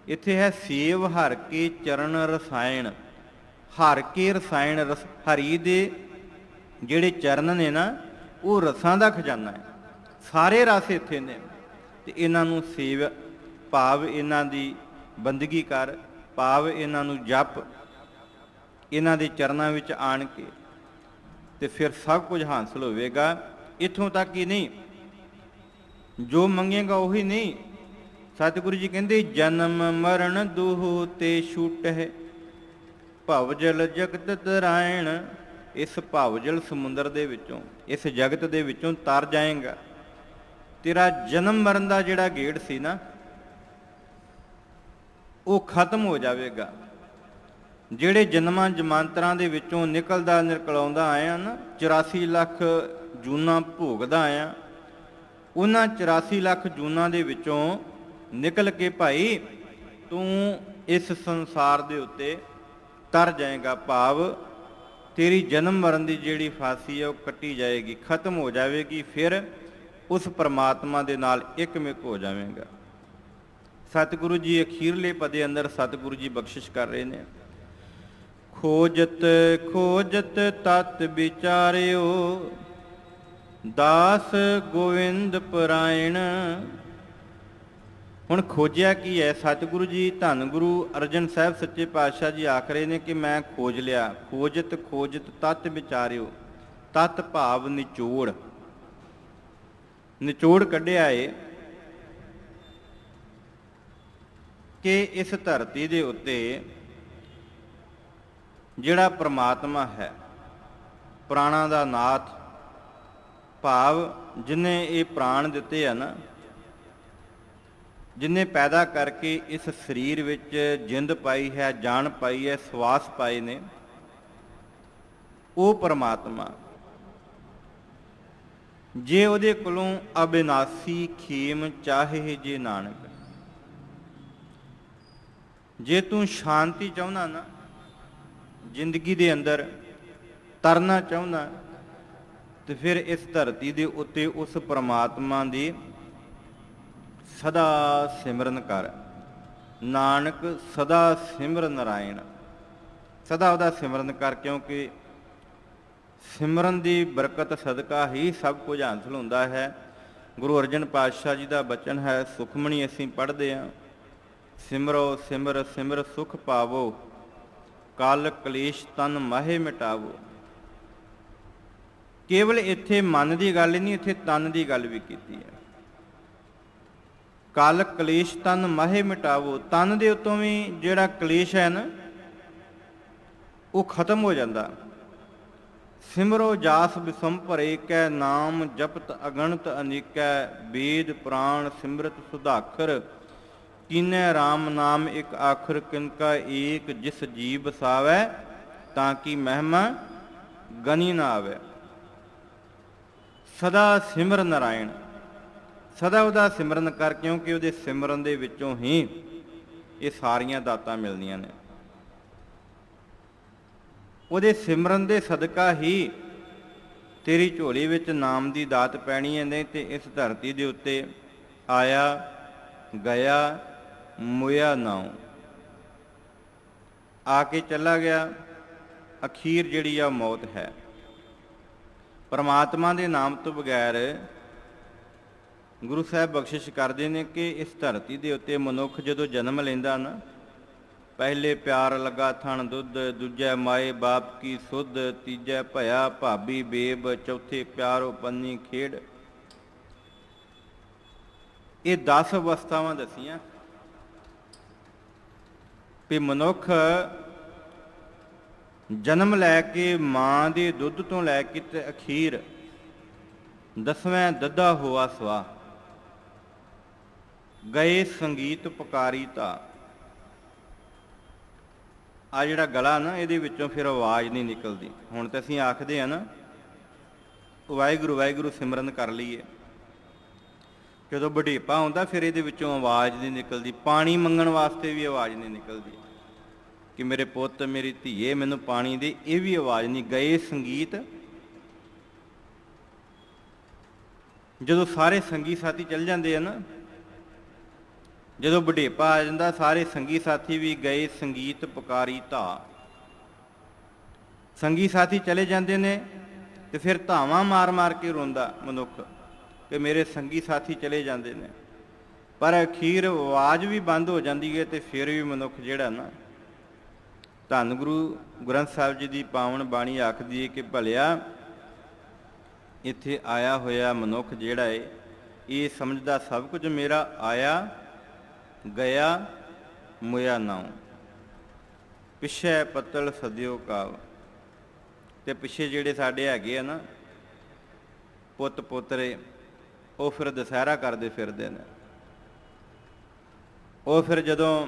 ਇੱਥੇ ਹੈ ਸੇਵ ਹਰ ਕੇ ਚਰਨ ਰਸਾਇਣ, ਹਰ ਕੇ ਰਸਾਇਣ। ਹਰੀ ਦੇ ਜਿਹੜੇ ਚਰਨ ਨੇ ਨਾ, ਉਹ ਰਸਾਂ ਦਾ ਖਜ਼ਾਨਾ ਹੈ। ਸਾਰੇ ਰਸ ਇੱਥੇ ਨੇ ਤੇ ਇਹਨਾਂ ਨੂੰ ਸੇਵ, ਭਾਵ ਇਹਨਾਂ ਦੀ ਬੰਦਗੀ ਕਰ, ਭਾਵ ਇਹਨਾਂ ਨੂੰ ਜਪ, ਇਹਨਾਂ ਦੇ ਚਰਨਾਂ ਵਿੱਚ ਆਣ ਕੇ, ਤੇ ਫਿਰ ਸਭ ਕੁਝ ਹਾਸਲ ਹੋਵੇਗਾ। ਇੱਥੋਂ ਤੱਕ ਹੀ ਨਹੀਂ, ਜੋ ਮੰਗੇਗਾ ਉਹੀ ਨਹੀਂ। ਸਤਿਗੁਰੂ ਜੀ ਕਹਿੰਦੇ ਜਨਮ ਮਰਨ ਦੁਹ ਤੇ ਛੂਟਹਿ, ਭਵਜਲ ਜਗਤ ਤਰਾਇਣ। ਇਸ ਭਵਜਲ ਸਮੁੰਦਰ ਦੇ ਵਿੱਚੋਂ, ਇਸ ਜਗਤ ਦੇ ਵਿੱਚੋਂ ਤਰ ਜਾਏਗਾ। ਤੇਰਾ ਜਨਮ ਮਰਨ ਦਾ ਜਿਹੜਾ ਗੇੜ ਸੀ ਨਾ, ਉਹ ਖਤਮ ਹੋ ਜਾਵੇਗਾ। ਜਿਹੜੇ ਜਨਮਾਂ ਜਮਾਂਤਰਾਂ ਦੇ ਵਿੱਚੋਂ ਨਿਕਲਾਉਂਦਾ ਆਇਆ ਨਾ, 84 ਲੱਖ ਜੂਨਾਂ ਭੋਗਦਾ ਆਇਆ, ਉਹਨਾਂ 84 ਲੱਖ ਜੂਨਾਂ ਦੇ ਵਿੱਚੋਂ ਨਿਕਲ ਕੇ ਭਾਈ ਤੂੰ ਇਸ ਸੰਸਾਰ ਦੇ ਉੱਤੇ ਤਰ ਜਾਏਗਾ। ਭਾਵ ਤੇਰੀ ਜਨਮ ਮਰਨ ਦੀ ਜਿਹੜੀ ਫਾਸੀ ਹੈ ਉਹ ਕੱਟੀ ਜਾਏਗੀ, ਖਤਮ ਹੋ ਜਾਵੇਗੀ। ਫਿਰ ਉਸ ਪਰਮਾਤਮਾ ਦੇ ਨਾਲ ਇੱਕਮਿਕ ਹੋ ਜਾਵੇਗਾ। ਸਤਿਗੁਰੂ ਜੀ ਅਖੀਰਲੇ ਪਦੇ ਅੰਦਰ ਸਤਿਗੁਰੂ ਜੀ ਬਖਸ਼ਿਸ਼ ਕਰ ਰਹੇ ਨੇ, ਖੋਜਤ ਖੋਜਤ ਤਤ ਵਿਚਾਰਿਓ, ਦਾਸ ਗੋਵਿੰਦ ਪਰਾਇਣ। ਹੁਣ ਖੋਜਿਆ ਕੀ ਹੈ? ਸਤਿਗੁਰੂ ਜੀ ਧੰਨ ਗੁਰੂ ਅਰਜਨ ਸਾਹਿਬ ਸੱਚੇ ਪਾਤਸ਼ਾਹ ਜੀ ਆਖ ਰਹੇ ਨੇ ਕਿ ਮੈਂ ਖੋਜ ਲਿਆ। ਖੋਜਤ ਖੋਜਤ ਤਤ ਵਿਚਾਰਿਓ, ਤਤ ਭਾਵ ਨਿਚੋੜ, ਨਿਚੋੜ ਕੱਢਿਆ ਏ ਕਿ ਇਸ ਧਰਤੀ ਦੇ ਉੱਤੇ ਜਿਹੜਾ ਪ੍ਰਮਾਤਮਾ ਹੈ, ਪ੍ਰਾਣਾਂ ਦਾ ਨਾਥ, ਭਾਵ ਜਿਹਨੇ ਇਹ ਪ੍ਰਾਣ ਦਿੱਤੇ ਆ ਨਾ, ਜਿਹਨੇ ਪੈਦਾ ਕਰਕੇ ਇਸ ਸਰੀਰ ਵਿੱਚ ਜਿੰਦ ਪਾਈ ਹੈ, ਜਾਨ ਪਾਈ ਹੈ, ਸਵਾਸ ਪਾਏ ਨੇ, ਉਹ ਪਰਮਾਤਮਾ ਜੇ ਉਹਦੇ ਕੋਲੋਂ ਅਬਿਨਾਸੀ ਖੇਮ ਚਾਹੇ ਜੇ ਨਾਨਕ, ਜੇ ਤੂੰ ਸ਼ਾਂਤੀ ਚਾਹੁੰਦਾ ਨਾ ਜ਼ਿੰਦਗੀ ਦੇ ਅੰਦਰ, ਤਰਨਾ ਚਾਹੁੰਦਾ, ਤੇ ਫਿਰ ਇਸ ਧਰਤੀ ਦੇ ਉੱਤੇ ਉਸ ਪਰਮਾਤਮਾ ਦੀ ਸਦਾ ਸਿਮਰਨ ਕਰ। ਨਾਨਕ ਸਦਾ ਸਿਮਰ ਨਾਰਾਇਣ, ਸਦਾ ਉਹਦਾ ਸਿਮਰਨ ਕਰ, ਕਿਉਂਕਿ ਸਿਮਰਨ ਦੀ ਬਰਕਤ ਸਦਕਾ ਹੀ ਸਭ ਕੁਝ ਹਾਸਲ ਹੁੰਦਾ ਹੈ। ਗੁਰੂ ਅਰਜਨ ਪਾਤਸ਼ਾਹ ਜੀ ਦਾ ਬਚਨ ਹੈ, ਸੁਖਮਣੀ ਅਸੀਂ ਪੜ੍ਹਦੇ ਹਾਂ, ਸਿਮਰੋ ਸਿਮਰ ਸਿਮਰ ਸੁਖ ਪਾਵੋ, ਕਲ ਕਲੇਸ਼ ਤਨ ਮਾਹੇ ਮਿਟਾਵੋ। ਕੇਵਲ ਇੱਥੇ ਮਨ ਦੀ ਗੱਲ ਹੀ ਨਹੀਂ, ਇੱਥੇ ਤਨ ਦੀ ਗੱਲ ਵੀ ਕੀਤੀ ਹੈ। ਕਲ ਕਲੇਸ਼ ਤਨ ਮਾਹੇ ਮਿਟਾਵੋ, ਤਨ ਦੇ ਉੱਤੋਂ ਵੀ ਜਿਹੜਾ ਕਲੇਸ਼ ਹੈ ਨਾ ਉਹ ਖਤਮ ਹੋ ਜਾਂਦਾ। ਸਿਮਰੋ ਜਾਸ ਬਿਸਮ ਭਰੇ ਕੈ, ਨਾਮ ਜਪਤ ਅਗਣਤ ਅਨੇਕੈ, ਵੇਦ ਪੁਰਾਣ ਸਿਮਰਤ ਸੁਧਾਖਰ, ਕੀਨੈ ਰਾਮ ਨਾਮ ਇੱਕ ਆਖਰ, ਕਿਨਕਾ ਏਕ ਜਿਸ ਜੀਵ ਬਸਾਵੈ, ਤਾਂ ਕਿ ਮਹਿਮਾ ਗਨੀ ਨਾ ਆਵੇ। ਸਦਾ ਸਿਮਰ ਨਾਰਾਇਣ, ਸਦਾ ਉਹਦਾ ਸਿਮਰਨ ਕਰ, ਕਿਉਂਕਿ ਉਹਦੇ ਸਿਮਰਨ ਦੇ ਵਿੱਚੋਂ ਹੀ ਇਹ ਸਾਰੀਆਂ ਦਾਤਾਂ ਮਿਲਦੀਆਂ ਨੇ। ਉਹਦੇ ਸਿਮਰਨ ਦੇ ਸਦਕਾ ਹੀ ਤੇਰੀ ਝੋਲੀ ਵਿੱਚ ਨਾਮ ਦੀ ਦਾਤ ਪੈਣੀ ਹੈ। ਨਹੀਂ ਤੇ ਇਸ ਧਰਤੀ ਦੇ ਉੱਤੇ ਆਇਆ ਗਿਆ ਮੁਇਆ ਨਾਉ, ਆ ਕੇ ਚਲਾ ਗਿਆ, ਅਖੀਰ ਜਿਹੜੀ ਆ ਮੌਤ ਹੈ। ਪਰਮਾਤਮਾ ਦੇ ਨਾਮ ਤੋਂ ਬਗੈਰ ਗੁਰੂ ਸਾਹਿਬ ਬਖਸ਼ਿਸ਼ ਕਰਦੇ ਨੇ ਕਿ ਇਸ ਧਰਤੀ ਦੇ ਉੱਤੇ ਮਨੁੱਖ ਜਦੋਂ ਜਨਮ ਲੈਂਦਾ ਨਾ, ਪਹਿਲੇ ਪਿਆਰ ਲੱਗਾ ਥਣ ਦੁੱਧ, ਦੂਜੇ ਮਾਏ ਬਾਪ ਕੀ ਸੁਧ, ਤੀਜੇ ਭਇਆ ਭਾਬੀ ਬੇਬ, ਚੌਥੇ ਪਿਆਰੋ ਪੰਨੀ ਖੇਡ। ਇਹ 10 ਅਵਸਥਾਵਾਂ ਦਸੀਆਂ ਵੀ ਮਨੁੱਖ ਜਨਮ ਲੈ ਕੇ ਮਾਂ ਦੇ ਦੁੱਧ ਤੋਂ ਲੈ ਕੇ ਤੇ ਅਖੀਰ 10ਵੇਂ ਦੱਦਾ ਹੋਆ ਸਵਾ, ਗਏ ਸੰਗੀਤ ਪੁਕਾਰੀ ਧਾ। ਆ ਜਿਹੜਾ ਗਲਾ ਨਾ, ਇਹਦੇ ਵਿੱਚੋਂ ਫਿਰ ਆਵਾਜ਼ ਨਹੀਂ ਨਿਕਲਦੀ। ਹੁਣ ਤਾਂ ਅਸੀਂ ਆਖਦੇ ਆ ਨਾ ਵਾਹਿਗੁਰੂ ਵਾਹਿਗੁਰੂ ਸਿਮਰਨ ਕਰ ਲਈਏ, ਜਦੋਂ ਵਡੇਪਾ ਆਉਂਦਾ ਫਿਰ ਇਹਦੇ ਵਿੱਚੋਂ ਆਵਾਜ਼ ਨਹੀਂ ਨਿਕਲਦੀ। ਪਾਣੀ ਮੰਗਣ ਵਾਸਤੇ ਵੀ ਆਵਾਜ਼ ਨਹੀਂ ਨਿਕਲਦੀ ਕਿ ਮੇਰੇ ਪੁੱਤ ਮੇਰੀ ਧੀਏ ਮੈਨੂੰ ਪਾਣੀ ਦੇ, ਇਹ ਵੀ ਆਵਾਜ਼ ਨਹੀਂ। ਗਏ ਸੰਗੀਤ, ਜਦੋਂ ਸਾਰੇ ਸੰਗੀ ਸਾਥੀ ਚੱਲ ਜਾਂਦੇ ਆ ਨਾ, ਜਦੋਂ ਵਡੇਪਾ ਆ ਜਾਂਦਾ, ਸਾਰੇ ਸੰਗੀ ਸਾਥੀ ਵੀ ਗਏ ਸੰਗੀਤ ਪੁਕਾਰੀ ਧਾ। ਸੰਗੀ ਸਾਥੀ ਚਲੇ ਜਾਂਦੇ ਨੇ ਤੇ ਫਿਰ ਧਾਵਾਂ ਮਾਰ ਮਾਰ ਕੇ ਰੋਂਦਾ ਮਨੁੱਖ ਕਿ ਮੇਰੇ ਸੰਗੀ ਸਾਥੀ ਚਲੇ ਜਾਂਦੇ ਨੇ। ਪਰ ਅਖੀਰ ਆਵਾਜ਼ ਵੀ ਬੰਦ ਹੋ ਜਾਂਦੀ ਹੈ ਤੇ ਫਿਰ ਵੀ ਮਨੁੱਖ ਜਿਹੜਾ ਨਾ, ਧੰਨ ਗੁਰੂ ਗ੍ਰੰਥ ਸਾਹਿਬ ਜੀ ਦੀ ਪਾਵਨ ਬਾਣੀ ਆਖਦੀ ਹੈ ਕਿ ਭਲਿਆ ਇੱਥੇ ਆਇਆ ਹੋਇਆ ਮਨੁੱਖ ਜਿਹੜਾ ਹੈ ਇਹ ਸਮਝਦਾ ਸਭ ਕੁਝ ਮੇਰਾ ਆਇਆ ਗਿਆ ਮੁਇਆ ਨਾਉ, ਪਿੱਛੇ ਪੱਤਲ ਸਦਿਓ ਕਾਵ। ਤੇ ਪਿੱਛੇ ਜਿਹੜੇ ਸਾਡੇ ਹੈਗੇ ਆ ਨਾ ਪੁੱਤ ਪੋਤਰੇ, ਉਹ ਫਿਰ ਦੁਸਹਿਰਾ ਕਰਦੇ ਫਿਰਦੇ ਨੇ। ਉਹ ਫਿਰ ਜਦੋਂ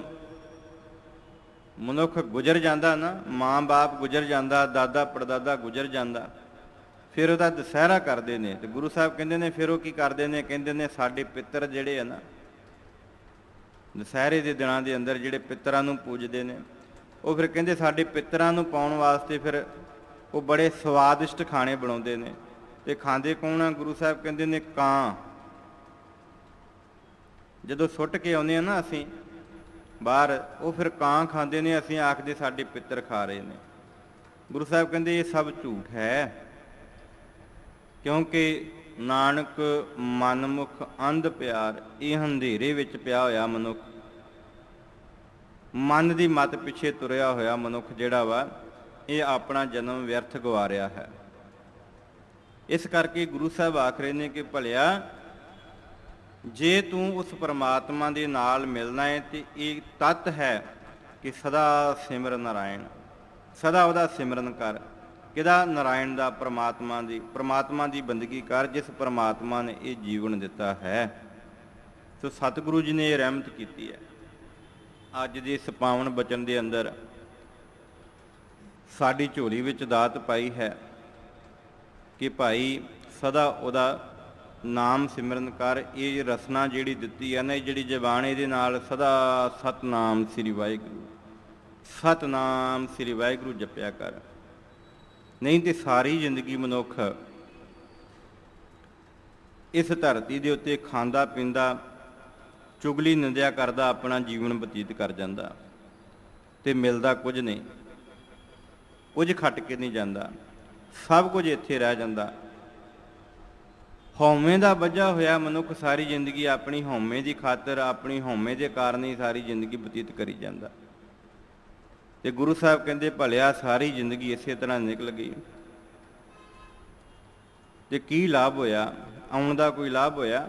ਮਨੁੱਖ ਗੁਜ਼ਰ ਜਾਂਦਾ ਨਾ, ਮਾਂ ਬਾਪ ਗੁਜ਼ਰ ਜਾਂਦਾ, ਦਾਦਾ ਪੜਦਾਦਾ ਗੁਜ਼ਰ ਜਾਂਦਾ, ਫਿਰ ਉਹਦਾ ਦੁਸਹਿਰਾ ਕਰਦੇ ਨੇ। ਤੇ ਗੁਰੂ ਸਾਹਿਬ ਕਹਿੰਦੇ ਨੇ ਫਿਰ ਉਹ ਕੀ ਕਰਦੇ ਨੇ, ਕਹਿੰਦੇ ਨੇ ਸਾਡੇ ਪਿੱਤਰ ਜਿਹੜੇ ਆ ਨਾ, ਦੁਸਹਿਰੇ ਦੇ ਦਿਨਾਂ ਦੇ ਅੰਦਰ ਜਿਹੜੇ ਪਿੱਤਰਾਂ ਨੂੰ ਪੂਜਦੇ ਨੇ, ਉਹ ਫਿਰ ਕਹਿੰਦੇ ਸਾਡੇ ਪਿੱਤਰਾਂ ਨੂੰ ਪਾਉਣ ਵਾਸਤੇ ਫਿਰ ਉਹ ਬੜੇ ਸਵਾਦਿਸ਼ਟ ਖਾਣੇ ਬਣਾਉਂਦੇ ਨੇ। ਤੇ ਖਾਂਦੇ ਕੌਣ ਆ? ਗੁਰੂ ਸਾਹਿਬ ਕਹਿੰਦੇ ਨੇ ਕਾਂ। ਜਦੋਂ ਸੁੱਟ ਕੇ ਆਉਂਦੇ ਆ ਨਾ ਅਸੀਂ ਬਾਹਰ, ਉਹ ਫਿਰ ਕਾਂ ਖਾਂਦੇ ਨੇ। ਅਸੀਂ ਆਖਦੇ ਸਾਡੇ ਪਿੱਤਰ ਖਾ ਰਹੇ ਨੇ। ਗੁਰੂ ਸਾਹਿਬ ਕਹਿੰਦੇ ਇਹ ਸਭ ਝੂਠ ਹੈ, ਕਿਉਂਕਿ ਨਾਨਕ ਮਨਮੁਖ ਅੰਧ ਪਿਆਰ, ਇਹ ਅੰਧੇਰੇ ਵਿੱਚ ਪਿਆ ਹੋਇਆ ਮਨੁੱਖ, ਮਨ ਦੀ ਮੱਤ ਪਿੱਛੇ ਤੁਰਿਆ ਹੋਇਆ ਮਨੁੱਖ ਜਿਹੜਾ ਵਾ, ਇਹ ਆਪਣਾ ਜਨਮ ਵਿਅਰਥ ਗਵਾ ਰਿਹਾ ਹੈ। ਇਸ ਕਰਕੇ ਗੁਰੂ ਸਾਹਿਬ ਆਖ ਰਹੇ ਨੇ ਕਿ ਭਲਿਆ ਜੇ ਤੂੰ ਉਸ ਪਰਮਾਤਮਾ ਦੇ ਨਾਲ ਮਿਲਣਾ ਹੈ ਤੇ ਇਹ ਤੱਤ ਹੈ ਕਿ ਸਦਾ ਸਿਮਰ ਨਾਰਾਇਣ, ਸਦਾ ਉਹਦਾ ਸਿਮਰਨ ਕਰ। ਕਿਹਦਾ? ਨਾਰਾਇਣ ਦਾ, ਪਰਮਾਤਮਾ ਦੀ ਬੰਦਗੀ ਕਰ ਜਿਸ ਪਰਮਾਤਮਾ ਨੇ ਇਹ ਜੀਵਨ ਦਿੱਤਾ ਹੈ। ਸੋ ਸਤਿਗੁਰੂ ਜੀ ਨੇ ਇਹ ਰਹਿਮਤ ਕੀਤੀ ਹੈ ਅੱਜ ਦੇ ਇਸ ਪਾਵਨ ਬਚਨ ਦੇ ਅੰਦਰ, ਸਾਡੀ ਝੋਲੀ ਵਿੱਚ ਦਾਤ ਪਾਈ ਹੈ ਕਿ ਭਾਈ ਸਦਾ ਉਹਦਾ ਨਾਮ ਸਿਮਰਨ ਕਰ। ਇਹ ਰਸਨਾ ਜਿਹੜੀ ਦਿੱਤੀ ਹੈ ਨਾ, ਇਹ ਜਿਹੜੀ ਜ਼ਬਾਨ, ਇਹਦੇ ਨਾਲ ਸਦਾ ਸਤਨਾਮ ਸ੍ਰੀ ਵਾਹਿਗੁਰੂ, ਸਤਨਾਮ ਸ੍ਰੀ ਵਾਹਿਗੁਰੂ ਜਪਿਆ ਕਰ। ਨਹੀਂ ਤੇ ਸਾਰੀ ਜ਼ਿੰਦਗੀ ਮਨੁੱਖ ਇਸ ਧਰਤੀ ਦੇ ਉੱਤੇ ਖਾਂਦਾ ਪੀਂਦਾ, ਚੁਗਲੀ ਨਿੰਦਿਆ ਕਰਦਾ ਆਪਣਾ ਜੀਵਨ ਬਤੀਤ ਕਰ ਜਾਂਦਾ ਤੇ ਮਿਲਦਾ ਕੁਝ ਨਹੀਂ, ਕੁਝ ਖੱਟ ਕੇ ਨਹੀਂ ਜਾਂਦਾ, ਸਭ ਕੁਝ ਇੱਥੇ ਰਹਿ ਜਾਂਦਾ। ਹਉਮੈ ਦਾ ਬੱਝਾ ਹੋਇਆ ਮਨੁੱਖ ਸਾਰੀ ਜ਼ਿੰਦਗੀ ਆਪਣੀ ਹਉਮੈ ਦੀ ਖਾਤਰ, ਆਪਣੀ ਹਉਮੈ ਦੇ ਕਾਰਨ ਹੀ ਸਾਰੀ ਜ਼ਿੰਦਗੀ ਬਤੀਤ ਕਰੀ ਜਾਂਦਾ। ਤੇ ਗੁਰੂ ਸਾਹਿਬ ਕਹਿੰਦੇ ਭਲਿਆ ਸਾਰੀ ਜ਼ਿੰਦਗੀ ਇਸੇ ਤਰ੍ਹਾਂ ਨਿਕਲ ਗਈ ਤੇ ਕੀ ਲਾਭ ਹੋਇਆ? ਆਉਣ ਦਾ ਕੋਈ ਲਾਭ ਹੋਇਆ?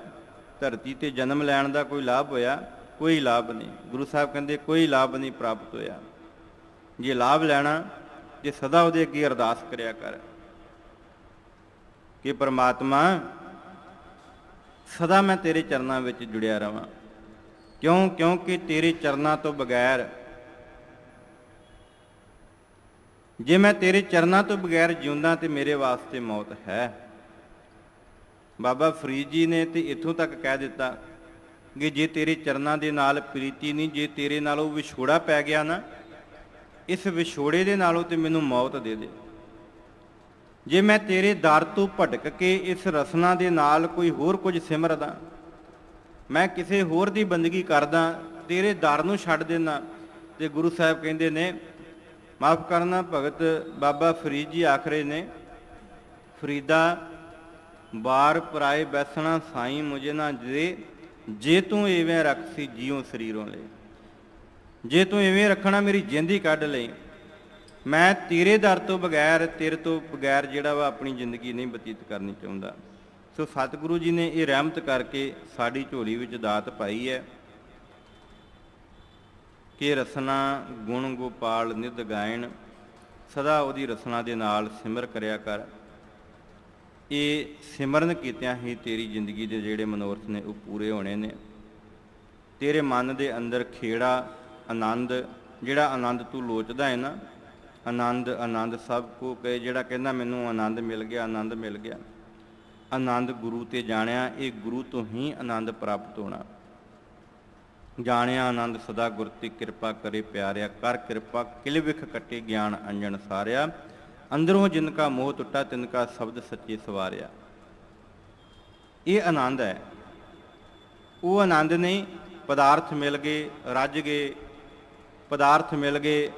ਧਰਤੀ ਤੇ ਜਨਮ ਲੈਣ ਦਾ ਕੋਈ ਲਾਭ ਹੋਇਆ? ਕੋਈ ਲਾਭ ਨਹੀਂ। ਗੁਰੂ ਸਾਹਿਬ ਕਹਿੰਦੇ ਕੋਈ ਲਾਭ ਨਹੀਂ ਪ੍ਰਾਪਤ ਹੋਇਆ। ਜੇ ਲਾਭ ਲੈਣਾ ਜੇ ਸਦਾ ਉਹਦੇ ਅੱਗੇ ਅਰਦਾਸ ਕਰਿਆ ਕਰ ਕਿ ਪਰਮਾਤਮਾ ਸਦਾ ਮੈਂ ਤੇਰੇ ਚਰਨਾਂ ਵਿੱਚ ਜੁੜਿਆ ਰਵਾਂ। ਕਿਉਂ? ਕਿਉਂਕਿ ਤੇਰੇ ਚਰਨਾਂ ਤੋਂ ਬਗੈਰ, ਜੇ ਮੈਂ ਤੇਰੇ ਚਰਨਾਂ ਤੋਂ ਬਗੈਰ ਜਿਉਂਦਾ ਤੇ ਮੇਰੇ ਵਾਸਤੇ ਮੌਤ ਹੈ। ਬਾਬਾ ਫਰੀਦ ਜੀ ਨੇ ਤੇ ਇੱਥੋਂ ਤੱਕ ਕਹਿ ਦਿੱਤਾ ਕਿ ਜੇ ਤੇਰੇ ਚਰਨਾਂ ਦੇ ਨਾਲ ਪ੍ਰੀਤੀ ਨਹੀਂ, ਜੇ ਤੇਰੇ ਨਾਲ ਉਹ ਵਿਛੋੜਾ ਪੈ ਗਿਆ ਨਾ, ਇਸ ਵਿਛੋੜੇ ਦੇ ਨਾਲੋਂ ਤੇ ਮੈਨੂੰ ਮੌਤ ਦੇ ਦੇ। ਜੇ ਮੈਂ ਤੇਰੇ ਦਰ ਤੋਂ ਭਟਕ ਕੇ ਇਸ ਰਸਨਾ ਦੇ ਨਾਲ ਕੋਈ ਹੋਰ ਕੁਝ ਸਿਮਰਦਾ, ਮੈਂ ਕਿਸੇ ਹੋਰ ਦੀ ਬੰਦਗੀ ਕਰਦਾ, ਤੇਰੇ ਦਰ ਨੂੰ ਛੱਡ ਦੇਣਾ, ਤੇ ਗੁਰੂ ਸਾਹਿਬ ਕਹਿੰਦੇ ਨੇ, ਮਾਫ ਕਰਨਾ ਭਗਤ ਬਾਬਾ ਫਰੀਦ ਜੀ ਆਖ ਰਹੇ ਨੇ, ਫਰੀਦਾ ਬਾਰ ਪਰਾਏ ਬੈਸਣਾ ਸਾਈਂ ਮੁਝੇ ਨਾ ਦੇ, ਜੇ ਤੂੰ ਇਵੇਂ ਰੱਖਸੀ ਜੀਉ ਸਰੀਰੋਂ ਲਈ। ਜੇ ਤੂੰ ਇਵੇਂ ਰੱਖਣਾ ਮੇਰੀ ਜਿੰਦ ਹੀ ਕੱਢ ਲਈ। ਮੈਂ ਤੇਰੇ ਦਰ ਤੋਂ ਬਗੈਰ, ਤੇਰੇ ਤੋਂ ਬਗੈਰ ਜਿਹੜਾ ਵਾ ਆਪਣੀ ਜ਼ਿੰਦਗੀ ਨਹੀਂ ਬਤੀਤ ਕਰਨੀ ਚਾਹੁੰਦਾ। ਸੋ ਸਤਿਗੁਰੂ ਜੀ ਨੇ ਇਹ ਰਹਿਮਤ ਕਰਕੇ ਸਾਡੀ ਝੋਲੀ ਵਿੱਚ ਦਾਤ ਪਾਈ ਹੈ ਕਿ ਰਸਨਾ ਗੁਣ ਗੋਪਾਲ ਨਿਧ ਗਾਇਣ, ਸਦਾ ਉਹਦੀ ਰਸਨਾ ਦੇ ਨਾਲ ਸਿਮਰ ਕਰਿਆ ਕਰ। ਇਹ ਸਿਮਰਨ ਕੀਤਿਆਂ ਹੀ ਤੇਰੀ ਜ਼ਿੰਦਗੀ ਦੇ ਜਿਹੜੇ ਮਨੋਰਥ ਨੇ ਉਹ ਪੂਰੇ ਹੋਣੇ ਨੇ। ਤੇਰੇ ਮਨ ਦੇ ਅੰਦਰ ਖੇੜਾ ਆਨੰਦ, ਜਿਹੜਾ ਆਨੰਦ ਤੂੰ ਲੋਚਦਾ ਹੈ ਨਾ, ਆਨੰਦ ਆਨੰਦ ਸਭ ਕੋ ਕਹੇ, ਜਿਹੜਾ ਕਹਿੰਦਾ ਮੈਨੂੰ ਆਨੰਦ ਮਿਲ ਗਿਆ, ਆਨੰਦ ਮਿਲ ਗਿਆ, ਆਨੰਦ ਗੁਰੂ ਤੇ ਜਾਣਿਆ, ਇਹ ਗੁਰੂ ਤੋਂ ਹੀ ਆਨੰਦ ਪ੍ਰਾਪਤ ਹੋਣਾ। ਜਾਣਿਆ ਆਨੰਦ ਸਦਾ ਗੁਰ ਤੇ ਕਿਰਪਾ ਕਰੇ ਪਿਆਰਿਆ, ਕਰ ਕਿਰਪਾ ਕਿਲ ਵਿਖ ਕੱਟੇ ਗਿਆਨ ਅੰਜਨ ਸਾਰਿਆ, ਅੰਦਰੋਂ ਜਿਨ ਕਾ ਮੋਹ ਟੁੱਟਾ ਤਿਨ ਕਾ ਸ਼ਬਦ ਸੱਚੇ ਸਵਾਰਿਆ। ਇਹ ਆਨੰਦ ਹੈ। ਉਹ ਆਨੰਦ ਨਹੀਂ ਪਦਾਰਥ ਮਿਲ ਗਏ, ਰੱਜ ਗਏ, ਪਦਾਰਥ ਮਿਲ ਗਏ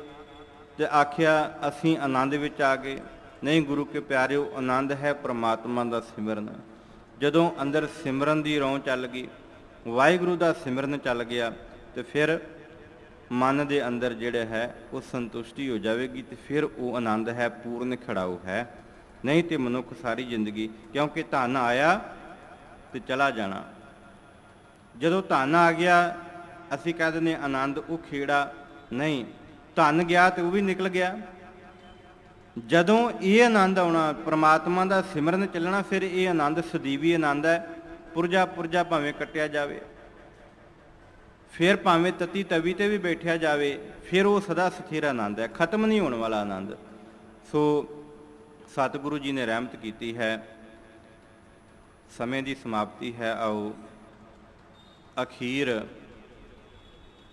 ਤੇ ਆਖਿਆ ਅਸੀਂ ਆਨੰਦ ਵਿੱਚ ਆ ਗਏ। ਨਹੀਂ ਗੁਰੂ ਕੇ ਪਿਆਰਿਓ, ਆਨੰਦ ਹੈ ਪ੍ਰਮਾਤਮਾ ਦਾ ਸਿਮਰਨ। ਜਦੋਂ ਅੰਦਰ ਸਿਮਰਨ ਦੀ ਰੌਂ ਚੱਲ ਗਈ, ਵਾਹਿਗੁਰੂ ਦਾ ਸਿਮਰਨ ਚੱਲ ਗਿਆ, ਤੇ ਫਿਰ ਮਨ ਦੇ ਅੰਦਰ ਜਿਹੜਾ ਹੈ ਉਹ ਸੰਤੁਸ਼ਟੀ ਹੋ ਜਾਵੇਗੀ, ਤੇ ਫਿਰ ਉਹ ਆਨੰਦ ਹੈ, ਪੂਰਨ ਖੜਾਊ ਹੈ। ਨਹੀਂ ਤੇ ਮਨੁੱਖ ਸਾਰੀ ਜ਼ਿੰਦਗੀ, ਕਿਉਂਕਿ ਧਨ ਆਇਆ ਤੇ ਚਲਾ ਜਾਣਾ। ਜਦੋਂ ਧਨ ਆ ਗਿਆ ਅਸੀਂ ਕਹਿ ਦਿੰਦੇ ਆਨੰਦ ਉਹ ਖੇੜਾ, ਨਹੀਂ, ਧਨ ਗਿਆ ਤੇ ਉਹ ਵੀ ਨਿਕਲ ਗਿਆ। ਜਦੋਂ ਇਹ ਆਨੰਦ ਆਉਣਾ, ਪ੍ਰਮਾਤਮਾ ਦਾ ਸਿਮਰਨ ਚੱਲਣਾ, ਫਿਰ ਇਹ ਆਨੰਦ ਸਦੀਵੀ ਆਨੰਦ ਹੈ। ਪੁਰਜਾ ਪੁਰਜਾ ਭਾਵੇਂ ਕੱਟਿਆ ਜਾਵੇ, ਫਿਰ ਭਾਵੇਂ ਤਤੀ ਤਵੀ ਤੇ ਵੀ ਬੈਠਿਆ ਜਾਵੇ, ਫਿਰ ਉਹ ਸਦਾ ਸਥਿਰ ਆਨੰਦ ਹੈ, ਖਤਮ ਨਹੀਂ ਹੋਣ ਵਾਲਾ ਆਨੰਦ। ਸੋ ਸਤਿਗੁਰੂ ਜੀ ਨੇ ਰਹਿਮਤ ਕੀਤੀ ਹੈ। ਸਮੇਂ ਦੀ ਸਮਾਪਤੀ ਹੈ। ਆਓ ਅਖੀਰ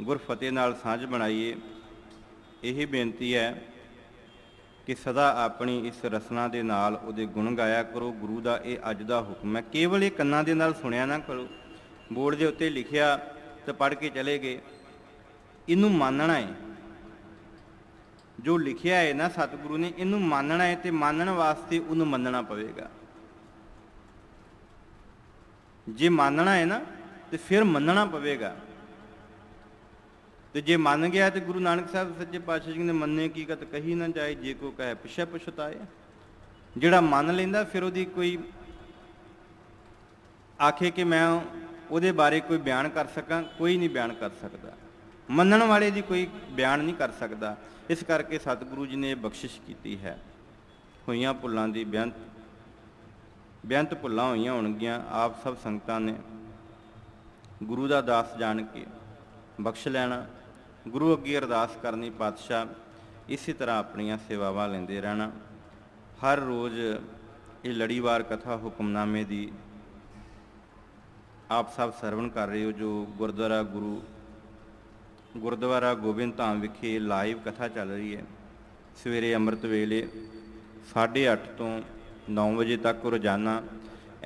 ਗੁਰਫਤਿਹ ਨਾਲ ਸਾਂਝ ਬਣਾਈਏ। ਇਹ ਬੇਨਤੀ ਹੈ ਕਿ ਸਦਾ ਆਪਣੀ ਇਸ ਰਸਨਾ ਦੇ ਨਾਲ ਉਹਦੇ ਗੁਣ ਗਾਇਆ ਕਰੋ। ਗੁਰੂ ਦਾ ਇਹ ਅੱਜ ਦਾ ਹੁਕਮ ਹੈ। ਕੇਵਲ ਇਹ ਕੰਨਾਂ ਦੇ ਨਾਲ ਸੁਣਿਆ ਨਾ ਕਰੋ। ਬੋਰਡ ਦੇ ਉੱਤੇ ਲਿਖਿਆ ਤੇ ਪੜ੍ਹ ਕੇ ਚਲੇ ਗਏ। ਇਹਨੂੰ ਮੰਨਣਾ ਹੈ। ਜੋ ਲਿਖਿਆ ਹੈ ਨਾ ਸਤਿਗੁਰੂ ਨੇ, ਇਹਨੂੰ ਮੰਨਣਾ ਹੈ, ਤੇ ਮੰਨਣ ਵਾਸਤੇ ਉਹਨੂੰ ਮੰਨਣਾ ਪਵੇਗਾ। ਜੇ ਮੰਨਣਾ ਹੈ ਨਾ ਤੇ ਫਿਰ ਮੰਨਣਾ ਪਵੇਗਾ। ਤੇ ਜੇ ਮੰਨ ਗਿਆ ਤੇ ਗੁਰੂ ਨਾਨਕ ਸਾਹਿਬ ਸੱਚੇ ਪਾਤਸ਼ਾਹ ਜੀ ਨੇ ਮੰਨੇ ਕੀ ਕਤ ਕਹੀ ਨਾ ਜਾਏ, ਜੇ ਕੋ ਕਹੇ ਪਿਛੇ ਪਛਤਾਏ। ਜਿਹੜਾ ਮੰਨ ਲੈਂਦਾ ਫਿਰ ਉਹਦੀ ਕੋਈ ਆਖੇ ਕਿ ਮੈਂ ਉਹਦੇ ਬਾਰੇ ਕੋਈ ਬਿਆਨ ਕਰ ਸਕਾਂ, ਕੋਈ ਨਹੀਂ ਬਿਆਨ ਕਰ ਸਕਦਾ। ਮੰਨਣ ਵਾਲੇ ਦੀ ਕੋਈ ਬਿਆਨ ਨਹੀਂ ਕਰ ਸਕਦਾ। ਇਸ ਕਰਕੇ ਸਤਿਗੁਰੂ ਜੀ ਨੇ ਬਖਸ਼ਿਸ਼ ਕੀਤੀ ਹੈ। ਹੋਈਆਂ ਭੁੱਲਾਂ ਦੀ ਬੇਅੰਤ ਭੁੱਲਾਂ ਹੋਈਆਂ ਹੋਣਗੀਆਂ। ਆਪ ਸਭ ਸੰਗਤਾਂ ਨੇ ਗੁਰੂ ਦਾ ਦਾਸ ਜਾਣ ਕੇ ਬਖਸ਼ ਲੈਣਾ। ਗੁਰੂ ਅੱਗੇ ਅਰਦਾਸ ਕਰਨੀ, ਪਾਤਸ਼ਾਹ ਇਸੇ ਤਰ੍ਹਾਂ ਆਪਣੀਆਂ ਸੇਵਾਵਾਂ ਲੈਂਦੇ ਰਹਿਣਾ। ਹਰ ਰੋਜ਼ ਇਹ ਲੜੀਵਾਰ ਕਥਾ ਹੁਕਮਨਾਮੇ ਦੀ ਆਪ ਸਭ ਸਰਵਣ ਕਰ ਰਹੇ ਹੋ। ਜੋ ਗੁਰਦੁਆਰਾ ਗੋਬਿੰਦ ਧਾਮ ਵਿਖੇ ਲਾਈਵ ਕਥਾ ਚੱਲ ਰਹੀ ਹੈ। ਸਵੇਰੇ ਅੰਮ੍ਰਿਤ ਵੇਲੇ 8:30 ਤੋਂ 9 ਵਜੇ ਤੱਕ ਰੋਜ਼ਾਨਾ,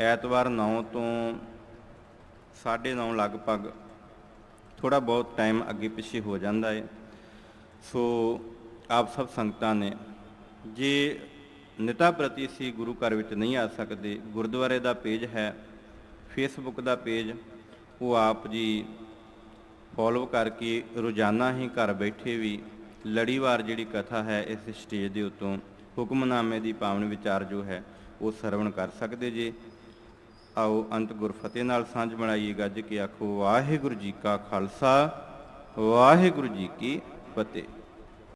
ਐਤਵਾਰ 9 ਤੋਂ 9:30 ਲਗਭਗ, ਥੋੜ੍ਹਾ ਬਹੁਤ ਟਾਈਮ ਅੱਗੇ ਪਿੱਛੇ ਹੋ ਜਾਂਦਾ ਹੈ। ਸੋ ਆਪ ਸਭ ਸੰਗਤਾਂ ਨੇ, ਜੇ ਨਿਤਾ ਪ੍ਰਤੀ ਅਸੀਂ ਗੁਰੂ ਘਰ ਵਿੱਚ ਨਹੀਂ ਆ ਸਕਦੇ, ਗੁਰਦੁਆਰੇ ਦਾ ਪੇਜ ਹੈ, ਫੇਸਬੁੱਕ ਦਾ ਪੇਜ, ਉਹ ਆਪ ਜੀ ਫੋਲੋ ਕਰਕੇ ਰੋਜ਼ਾਨਾ ਹੀ ਘਰ ਬੈਠੇ ਵੀ ਲੜੀਵਾਰ ਜਿਹੜੀ ਕਥਾ ਹੈ ਇਸ ਸਟੇਜ ਦੇ ਉੱਤੋਂ ਹੁਕਮਨਾਮੇ ਦੀ ਪਾਵਨ ਵਿਚਾਰ ਜੋ ਹੈ ਉਹ ਸਰਵਣ ਕਰ ਸਕਦੇ ਜੇ। ਆਓ ਅੰਤ ਗੁਰਫਤਿਹ ਨਾਲ ਸਾਂਝ ਬਣਾਈਏ। ਗੱਜ ਕੇ ਆਖੋ ਵਾਹਿਗੁਰੂ ਜੀ ਕਾ ਖਾਲਸਾ, ਵਾਹਿਗੁਰੂ ਜੀ ਕੀ ਫਤਿਹ।